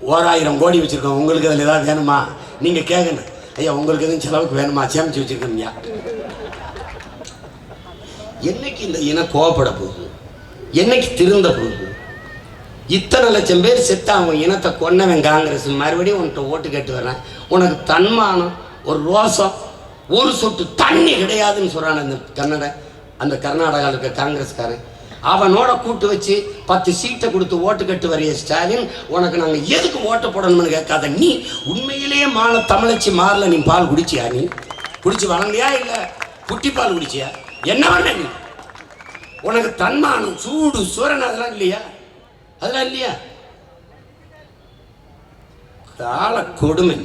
1000 கோடி வச்சுருக்கோம். உங்களுக்கு அதில் ஏதாவது வேணுமா? நீங்கள் கேட்கணும், ஐயா உங்களுக்கு எதுவும் செலவுக்கு வேணுமா? சேமிச்சு வச்சுருக்கோம்யா. என்னைக்கு இந்த இனம் கோவப்பட போகுது? என்னைக்கு திருந்த போகுது? இத்தனை லட்சம் பேர் செத்து அவங்க இனத்தை கொன்னவன் காங்கிரஸ். மறுபடியும் உன்கிட்ட ஓட்டு கேட்டு வரேன். உனக்கு தன்மானம், ஒரு ரோசம், ஒரு சொட்டு தண்ணி கிடையாதுன்னு சொல்கிறான் அந்த கர்நாடகாவில் இருக்க காங்கிரஸ்காரன். அவனோட கூட்டு வச்சு 10 சீட்டை கொடுத்து ஓட்டு கட்டு வரைய ஸ்டாலின், உனக்கு நாங்கள் எதுக்கு ஓட்டு போடணும்னு கேட்காத. நீ உண்மையிலேயே தமிழச்சி மாறல. நீ பால் குடிச்சியா? நீ குடிச்சு வளர்ந்தியா இல்லை குட்டி பால் குடிச்சியா? என்ன பண்ண நீ? உனக்கு தன்மானம், சூடு, சூரன் அதெல்லாம் இல்லையா? அதெல்லாம் இல்லையா? கால கொடுமை.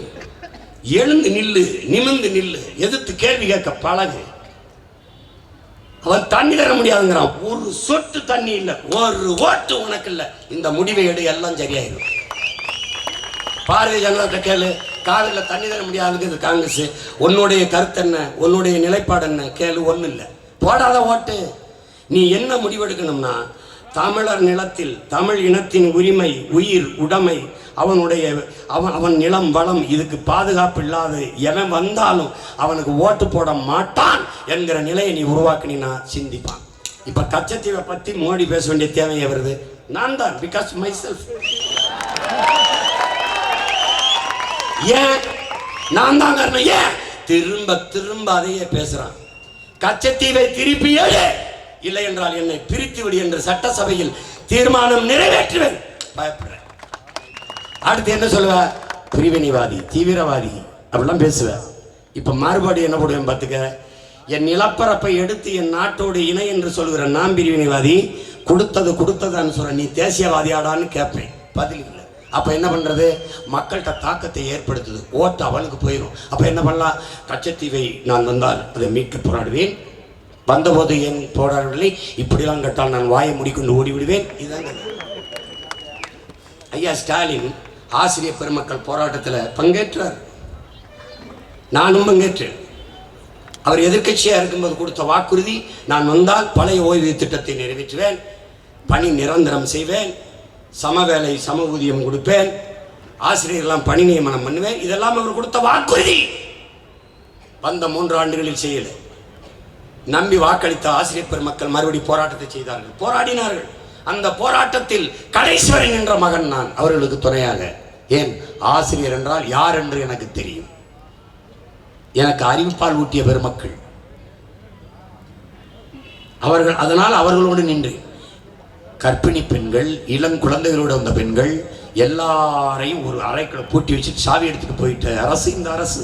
எழுந்து நில்லு, நிமிந்து நில்லு, எதிர்த்து கேள்வி கேட்க பழகு. அவன் தண்ணி தர முடியாதுங்கிறான். ஒரு சொட்டு தண்ணி இல்லை, ஒரு ஓட்டு உனக்கு இல்லை. இந்த முடிவை எடு, எல்லாம் சரியாயிடும். பாரதிய ஜனதா கேளு, காலையில் தண்ணி தர முடியாதுங்கிறது காங்கிரஸ். உன்னுடைய கருத்து என்ன, உன்னுடைய நிலைப்பாடு என்ன கேளு. ஒன்றும் இல்லை, போடாத ஓட்டு. நீ என்ன முடிவெடுக்கணும்னா, தமிழர் நிலத்தில் தமிழ் இனத்தின் உரிமை, உயிர், உடைமை, அவன் நிலம், வளம், இதுக்கு பாதுகாப்பு இல்லாத எவன் வந்தாலும் அவனுக்கு ஓட்டு போட மாட்டான் என்கிற நிலையை நீ உருவாக்கினா சிந்திப்பான். இப்ப கச்சத்தீவை பத்தி மோடி பேச வேண்டிய தேவையே வருது. நான் தான், பிகாஸ் மை செல்ஃப். ஏன் நான் தான் காரணம்? ஏன் திரும்ப திரும்ப அதையே பேசுறான்? கச்சத்தீவை திருப்பி ஏழு, இல்லை என்றால் என்னை பிரித்து விடு என்று சட்டசபையில் தீர்மானம் நிறைவேற்றுவேன். பயப்படுறேன். அடுத்து என்ன சொல்லுவ? பிரிவினைவாதி, தீவிரவாதி அப்படிலாம் பேசுவ. இப்ப மாறுபாடு என்ன போடுவேன் பார்த்துக்க. என் நிலப்பரப்பை எடுத்து என் நாட்டோடு இணை என்று சொல்கிற நான் பிரிவினைவாதி, கொடுத்ததான்னு சொல்ற நீ தேசியவாதியாடான்னு கேட்பேன். பதில் இல்லை. அப்ப என்ன பண்றது? மக்கள்கிட்ட தாக்கத்தை ஏற்படுத்துது, ஓட்டு அவனுக்கு போயிடும். அப்ப என்ன பண்ணலாம்? கச்சத்தீவை நான் வந்தால் அதை மீட்க போராடுவேன், வந்தபோது என் போராடவில்லை, இப்படிலாம் கேட்டால் நான் வாயை மூடிக்கொண்டு ஓடிவிடுவேன். இதுதான் ஐயா ஸ்டாலின் ஆசிரியர் பெருமக்கள் போராட்டத்தில் பங்கேற்றார். நானும் பங்கேற்றேன். அவர் எதிர்க்கட்சியாக இருக்கும்போது கொடுத்த வாக்குறுதி, நான் வந்தால் பழைய ஓய்வூதிய திட்டத்தை நிறைவேற்றுவேன், பணி நிரந்தரம் செய்வேன், சம வேலை சம ஊதியம் கொடுப்பேன், ஆசிரியர்கள்லாம் பணி நியமனம் பண்ணுவேன். இதெல்லாம் அவர் கொடுத்த வாக்குறுதி. வந்த 3 ஆண்டுகளில் செய்யலை. நம்பி வாக்களித்த ஆசிரியர் பெருமக்கள் மறுபடி போராட்டத்தை செய்தார்கள், போராடினார்கள். அந்த போராட்டத்தில் கடைசி வரை நின்ற மகன் நான், அவர்களுக்கு துணையாக. ஏன்? ஆசிரியர் என்றால் யார் என்று எனக்கு தெரியும். எனக்கு அறிவிப்பால் ஊட்டிய பெருமக்கள் அவர்கள். அதனால் அவர்களோடு நின்று கர்ப்பிணி பெண்கள், இளம் குழந்தைகளோடு வந்த பெண்கள் எல்லாரையும் ஒரு அறைக்குள்ள பூட்டி வச்சுட்டு சாவி எடுத்துட்டு போயிட்ட அரசு இந்த அரசு.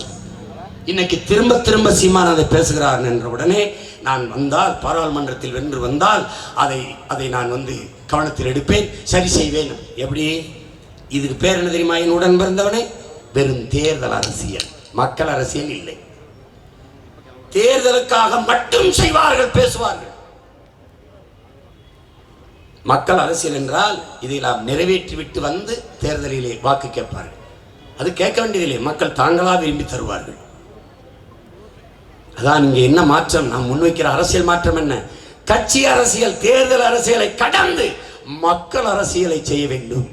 இன்னைக்கு திரும்ப திரும்ப சீமான் அதை பேசுகிறார் என்ற உடனே நான் வந்தால், பாராளுமன்றத்தில் வென்று வந்தால் அதை நான் கவனத்தில் எடுப்பேன், சரி செய்வேன். எப்படி? இதுக்கு பேர் என்ன தெரியுமா? என் உடன் பிறந்தவனே, வெறும் தேர்தல் அரசியல், மக்கள் அரசியல் இல்லை. தேர்தலுக்காக மட்டும் செய்வார்கள், பேசுவார்கள். மக்கள் அரசியல் என்றால் இதை நாம் நிறைவேற்றி விட்டு வந்து தேர்தலிலே வாக்கு கேட்பார்கள். அது கேட்க வேண்டியதில்லை, மக்கள் தாங்களா விரும்பி தருவார்கள். அதான் இங்கே என்ன மாற்றம், நாம் முன்வைக்கிற அரசியல் மாற்றம் என்ன? கட்சி அரசியல், தேர்தல் அரசியலை கடந்து மக்கள் அரசியலை செய்ய வேண்டும்.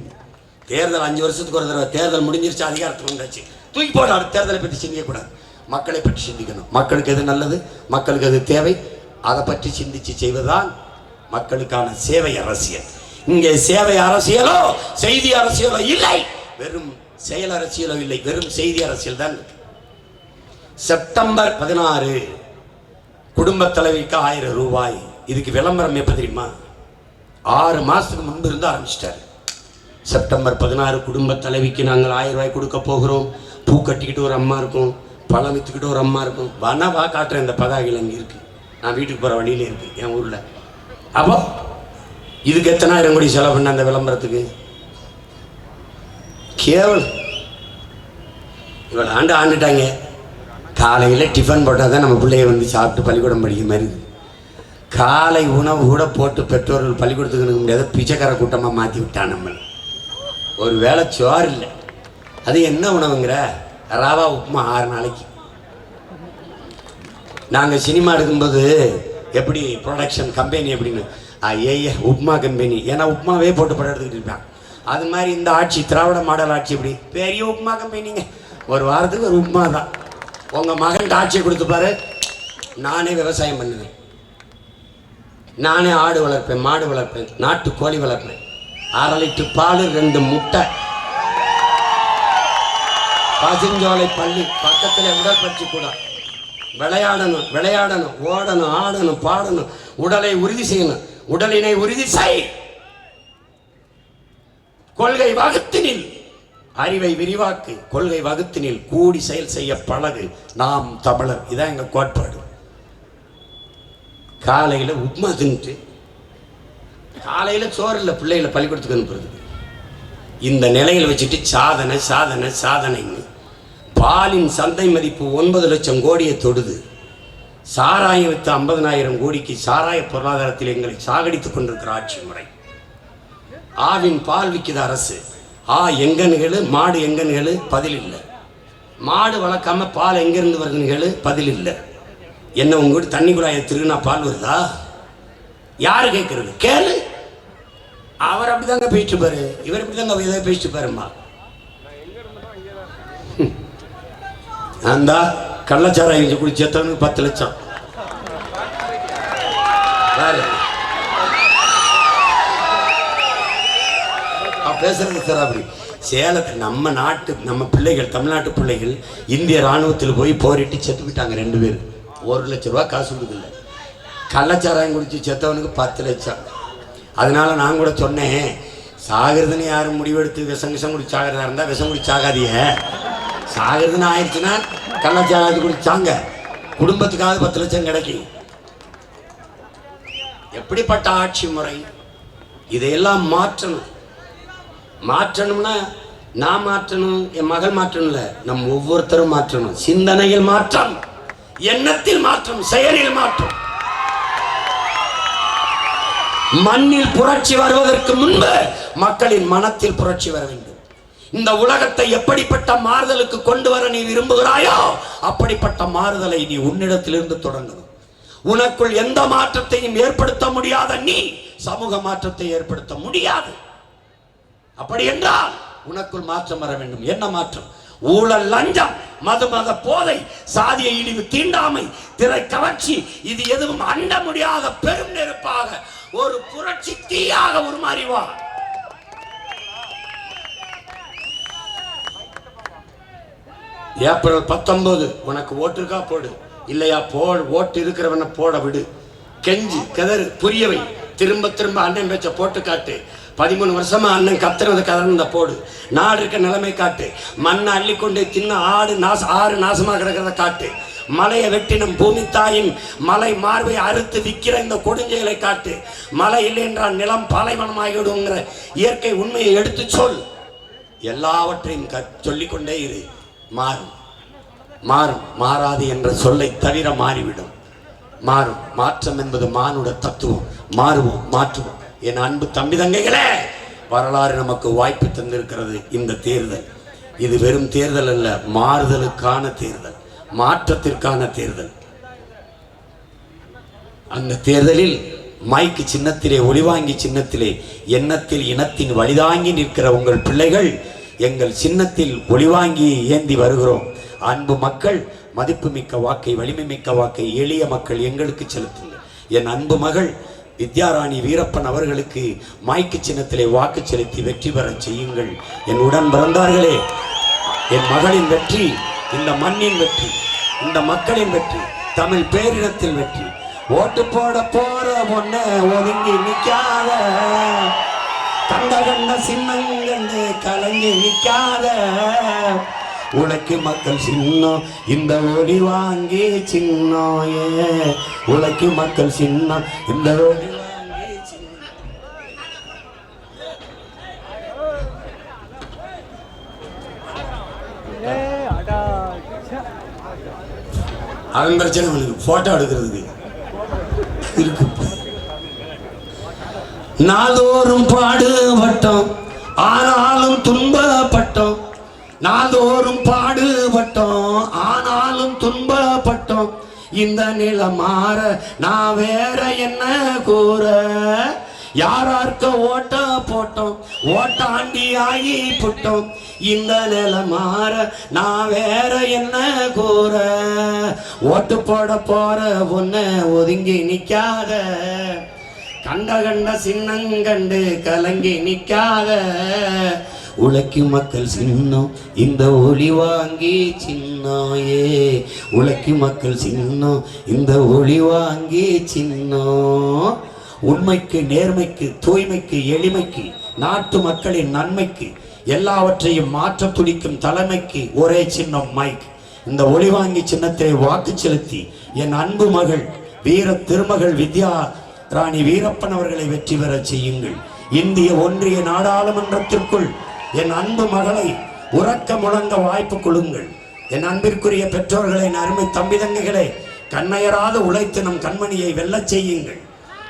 தேர்தல் 5 வருஷத்துக்கு ஒரு தடவை, தேர்தல் முடிஞ்சிருச்சு, அதிகாரத்துக்கு வந்தாச்சு, தூக்கி போட, தேர்தலை பற்றி சிந்திக்கக்கூடாது, மக்களை பற்றி சிந்திக்கணும். மக்களுக்கு எது நல்லது, மக்களுக்கு எது தேவை, அதை பற்றி சிந்திச்சு செய்வதுதான் மக்களுக்கான சேவை அரசியல். இங்கே சேவை அரசியலோ செய்தி அரசியலோ இல்லை, வெறும் செயல் அரசியலோ இல்லை, வெறும் செய்தி அரசியல் தான். செப்டம்பர் 16 குடும்ப தலைவிக்கு 1000 ரூபாய். இதுக்கு விளம்பரம் எப்ப தெரியுமா? 6 மாசத்துக்கு முன்பு இருந்து ஆரம்பிச்சிட்டாரு. செப்டம்பர் 16 குடும்ப தலைவிக்கு நாங்கள் 1000 ரூபாய் கொடுக்க போகிறோம். பூ கட்டிக்கிட்டு ஒரு அம்மா இருக்கும், பழம் வித்துக்கிட்டு ஒரு அம்மா இருக்கும். வா காட்டுறேன், இந்த பதாகையில் அங்கே இருக்கு, நான் வீட்டுக்கு போகிற வழியில இருக்கு என் ஊரில். அப்போ இதுக்கு எத்தனை ஆயிரம் கோடி செலவு பண்ண அந்த விளம்பரத்துக்கு? கேவலம். இவ்வளோ ஆண்டுட்டாங்க. காலையில் டிஃபன் போட்டால் தான் நம்ம பிள்ளைய வந்து சாப்பிட்டு பள்ளிக்கூடம் படிக்கிற மாதிரி இருக்குது. காலை உணவு கூட போட்டு பெற்றோர்கள் பள்ளிக்கூடத்துக்கு நிற்க முடியாத பிச்சைக்கார கூட்டமாக மாற்றி விட்டான். நம்ம ஒரு வேளை சோறு இல்லை, அது என்ன உணவுங்கிற? ரவா உப்புமா 6 நாளைக்கு. நாங்கள் சினிமா எடுக்கும்போது எப்படி ப்ரொடக்ஷன் கம்பெனி எப்படின்னு, உப்மா கம்பெனி, ஏன்னா உப்மாவே போட்டு படம் எடுத்துக்கிட்டு இருப்பான். அது மாதிரி இந்த ஆட்சி, திராவிட மாடல் ஆட்சி, எப்படி பெரிய உப்மா கம்பெனிங்க, ஒரு வாரத்துக்கு ஒரு உப்மா தான். உங்கள் மகன் ஆட்சியை கொடுத்துப்பாரு, நானே விவசாயம் பண்ணுவேன், நானே ஆடு வளர்ப்பேன், மாடு வளர்ப்பேன், நாட்டு கோழி வளர்ப்பேன், 1/2 லிட்டர் பால், 2 முட்டை, பசுஞ்சோலை பள்ளி பக்கத்தில் உடற்பயிற்சி கூட, விளையாடணும் விளையாடணும், ஓடணும் ஆடணும் பாடணும், உடலை உறுதி செய்யணும், உடலினை உறுதி செய், கொள்கை வகுத்தினில் அறிவை விரிவாக்கு, கொள்கை வகுத்தினில் கூடி செயல் செய்ய பழகு, நாம் தமிழர். இதான் எங்க கோட்பாடு. காலையில் உப்மா தின்ட்டு, காலையில் சோறு இல்லை பிள்ளைகளை பள்ளிக்கூடத்துக்கு அனுப்புறது. இந்த நிலையில் வச்சுட்டு சாதனை சாதனை சாதனைன்னு பாலின் சந்தை மதிப்பு 9 லட்சம் கோடியை தொடுது. சாராயம் வித்து 50,000 கோடிக்கு சாராய பொருளாதாரத்தில் எங்களை சாகடித்துக் கொண்டிருக்கிற ஆட்சி முறை. ஆவின் பால் விற்கிது அரசு. எங்கன்னு மாடு எங்கன்னு பதில் இல்லை. மாடு வளர்க்காம பால் எங்கிருந்து வருதுன்னு பதில் இல்லை. என்ன உங்க வீட்டு தண்ணி குழாயை திருகுனா பால் வருதா? யாரு கேட்கறது? கேளு. அவர் அப்படிதாங்க பேசிட்டு பாரு, இவர் இப்படிதாங்க இதை பேசிட்டு பாருமா. அந்த கள்ளச்சாராயம் குடி செத்தவனுக்கு 10 லட்சம். பேசுறது சார் அப்படி. சேலத்தில் நம்ம நாட்டு நம்ம பிள்ளைகள், தமிழ்நாட்டு பிள்ளைகள் இந்திய ராணுவத்தில் போய் போரிட்டு செத்து விட்டாங்க 2 பேர். 1 லட்ச ரூபா காசு கொடுக்கல. கள்ளச்சாராயம் குடிச்சு செத்தவனுக்கு 10 லட்சம். அதனால நான் கூட சொன்னேன், சாகிறதுன்னு யாரும் முடிவெடுத்து விஷம் குடி சாகிறதா இருந்தால் விஷம் குடி சாகாதிய, சாகிறதுன்னு ஆயிடுச்சுன்னா கள்ளச்சாராயத்தை குடிச்சாங்க, குடும்பத்துக்காவது 10 லட்சம் கிடைக்கும். எப்படிப்பட்ட ஆட்சி முறை? இதையெல்லாம் மாற்றணும். மாற்றணும்னா நான் மாற்றணும், என் மகள் மாற்றணும் இல்லை, நம் ஒவ்வொருத்தரும் மாற்றணும். சிந்தனையில் மாற்றம், எண்ணத்தில் மாற்றம், செயலில் மாற்றம். மண்ணில் புரட்சி வருவதற்கு முன்பு மக்களின் மனத்தில் புரட்சி வர வேண்டும். இந்த உலகத்தை எப்படிப்பட்ட மாறுதலுக்கு கொண்டு வர நீ விரும்புகிறாயோ அப்படிப்பட்ட மாறுதலை நீ உன்னிடத்திலிருந்து தொடங்கணும். உனக்குள் எந்த மாற்றத்தையும் ஏற்படுத்த முடியாத நீ சமூக மாற்றத்தை ஏற்படுத்த முடியாது. அப்படி என்றால் உனக்குள் மாற்றம் வர வேண்டும். என்ன மாற்றம்? ஊழல், லஞ்சம், மத போதை, சாதிய இழிவு, தீண்டாமை, திரை கவர்ச்சி, இது எதுவும் அண்ட முடியாத பெரும் நெருப்பாக ஒரு புரட்சி தீயாக உருமாறிவா. ஏப்ரல் 19 உனக்கு ஓட்டு இருக்கா போடு, இல்லையா ஓட்டு இருக்கிறவனை போட விடு. கெஞ்சி கதறு, புரியவை, திரும்ப திரும்ப அண்ணன் பேச்ச போட்டு காட்டு. 13 வருஷமா அண்ணன் கத்துறது கதறந்த போடு. நாடு இருக்க நிலைமை காட்டு. மண்ணை அள்ளிக்கொண்டு தின்ன ஆறு நாசமா கிடக்கிறத காட்டு. மலையை வெட்டினும் பூமி தாயின் மலை மார்பை அறுத்து விற்கிற இந்த கொடுஞ்செயலை காட்டு. மழை இல்லை என்றால் நிலம் பாலைவனமாகிவிடுங்கிற இயற்கை உண்மையை எடுத்து சொல். எல்லாவற்றையும் சொல்லிக்கொண்டே இரு. மாறும் மாறும், மாறாது என்ற சொல்லை தவிர மாறிவிடும். மாறும். மாற்றம் என்பது மானுட தத்துவம். மாறுவோம், மாற்றுவோம். என் அன்பு தம்பி தங்கைகளே, வரலாறு நமக்கு வாய்ப்பு தந்திருக்கிறது. இந்த தேர்தல் இது வெறும் தேர்தல் அல்ல, மாறுதலுக்கான தேர்தல், மாற்றத்திற்கான தேர்தல். அந்த தேர்தலில் மைக்கு சின்னத்திலே, ஒளிவாங்கி சின்னத்திலே, எண்ணத்தில் இனத்தின் வழிதாங்கி நிற்கிற உங்கள் பிள்ளைகள் எங்கள் சின்னத்தில் ஒளிவாங்கி ஏந்தி வருகிறோம். அன்பு மக்கள், மதிப்புமிக்க வாக்கை, வலிமை மிக்க வாக்கை எளிய மக்கள் எங்களுக்கு செலுத்துங்கள். என் அன்பு மகள் வித்யாராணி வீரப்பன் அவர்களுக்கு மைக்கு சின்னத்திலே வாக்கு செலுத்தி வெற்றி பெற செய்யுங்கள். என் உடன் பிறந்தார்களே, என் மகளின் வெற்றி இந்த மண்ணின் வெற்றி, இந்த மக்களின் வெற்றி, தமிழ் பேரிடத்தில் வெற்றி. ஓட்டு போட போற பொண்ண ஒதுங்கி நிக்காத, கண்ட கண்ட சின்னங்கண்டு கலங்கி நிக்காத, உழைக்கு மக்கள் சின்னம் இந்த ஒளி வாங்கி சின்னம், உழைக்கு மக்கள் சின்னம் இந்த ஒளி வாங்கி சின்னம். அவன் பிரச்சனை போட்டோ எடுக்கிறதுக்கு இருக்கு. நாள்தோறும் பாடுபட்டோம் ஆனாலும் துன்பப்பட்டோம், நாள்தோறும் பாடுபட்டோம் ஆனாலும் துன்பப்பட்டோம். இந்த நிலை மாற நான் வேற என்ன கூற, யாரார்க்க ஓட்ட போட்டோம் ஓட்டாண்டி ஆகி புட்டோம். இந்த நிலை மாற நான் வேற என்ன கூற, ஓட்டு போட போற பொண்ண ஒதுங்கி நிக்காத, கண்ட கண்ட சின்னங்கண்டு கலங்கி நிக்காத, உழைக்கும் மக்கள் சின்னம் இந்த ஒளி வாங்கி சின்னாயே, உழைக்கும் மக்கள் சின்னம் இந்த ஒளி வாங்கி சின்னம். உண்மைக்கு, நேர்மைக்கு, தூய்மைக்கு, எளிமைக்கு, நாட்டு மக்களின் நன்மைக்கு, எல்லாவற்றையும் மாற்ற துடிக்கும் தலைமைக்கு ஒரே சின்னம் மைக். இந்த ஒளிவாங்கி சின்னத்தை வாக்கு செலுத்தி என் அன்பு மகள் வீர திருமகள் வித்யா ராணி வீரப்பன் அவர்களை வெற்றி பெற செய்யுங்கள். இந்திய ஒன்றிய நாடாளுமன்றத்திற்குள் என் அன்பு மகளை உறக்க முழங்க வாய்ப்பு கொடுங்கள். என் அன்பிற்குரிய பெற்றோர்களை, அருமை தம்பி தங்கைகளை, கண்ணையராத உழைத்து நம் கண்மணியை வெல்லச் செய்யுங்கள்.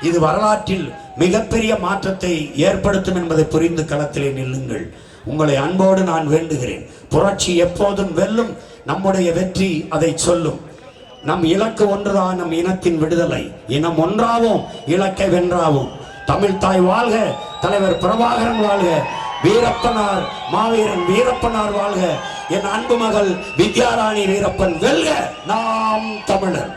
இது வரலாற்றில் மிகப்பெரிய மாற்றத்தை ஏற்படுத்தும் என்பதை புரிந்து களத்திலே நில்லுங்கள். உங்களை அன்போடு நான் வேண்டுகிறேன். புரட்சி எப்போதும் வெல்லும், நம்முடைய வெற்றி அதை சொல்லும். நம் இலக்கு ஒன்றுதான், நம் இனத்தின் விடுதலை. இனம் ஒன்றாவோம், இலக்கை வென்றாவோம். தமிழ் தாய் வாழ்க, தலைவர் பிரபாகரன் வாழ்க, வீரப்பனார் மாவீரன் வீரப்பனார் வாழ்க, என் அன்பு மகள் வித்யாராணி வீரப்பன் வெல்க, நாம் தமிழர்.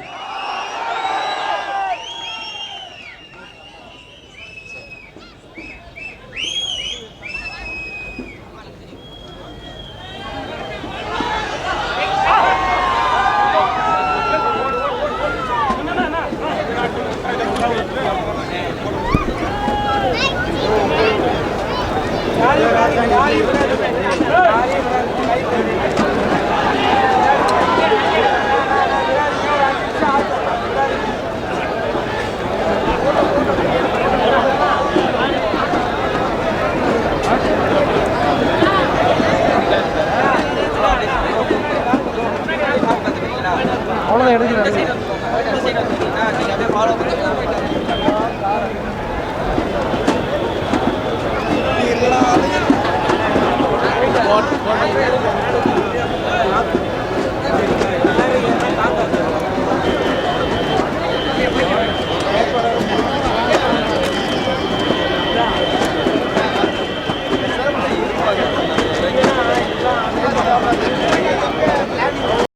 What?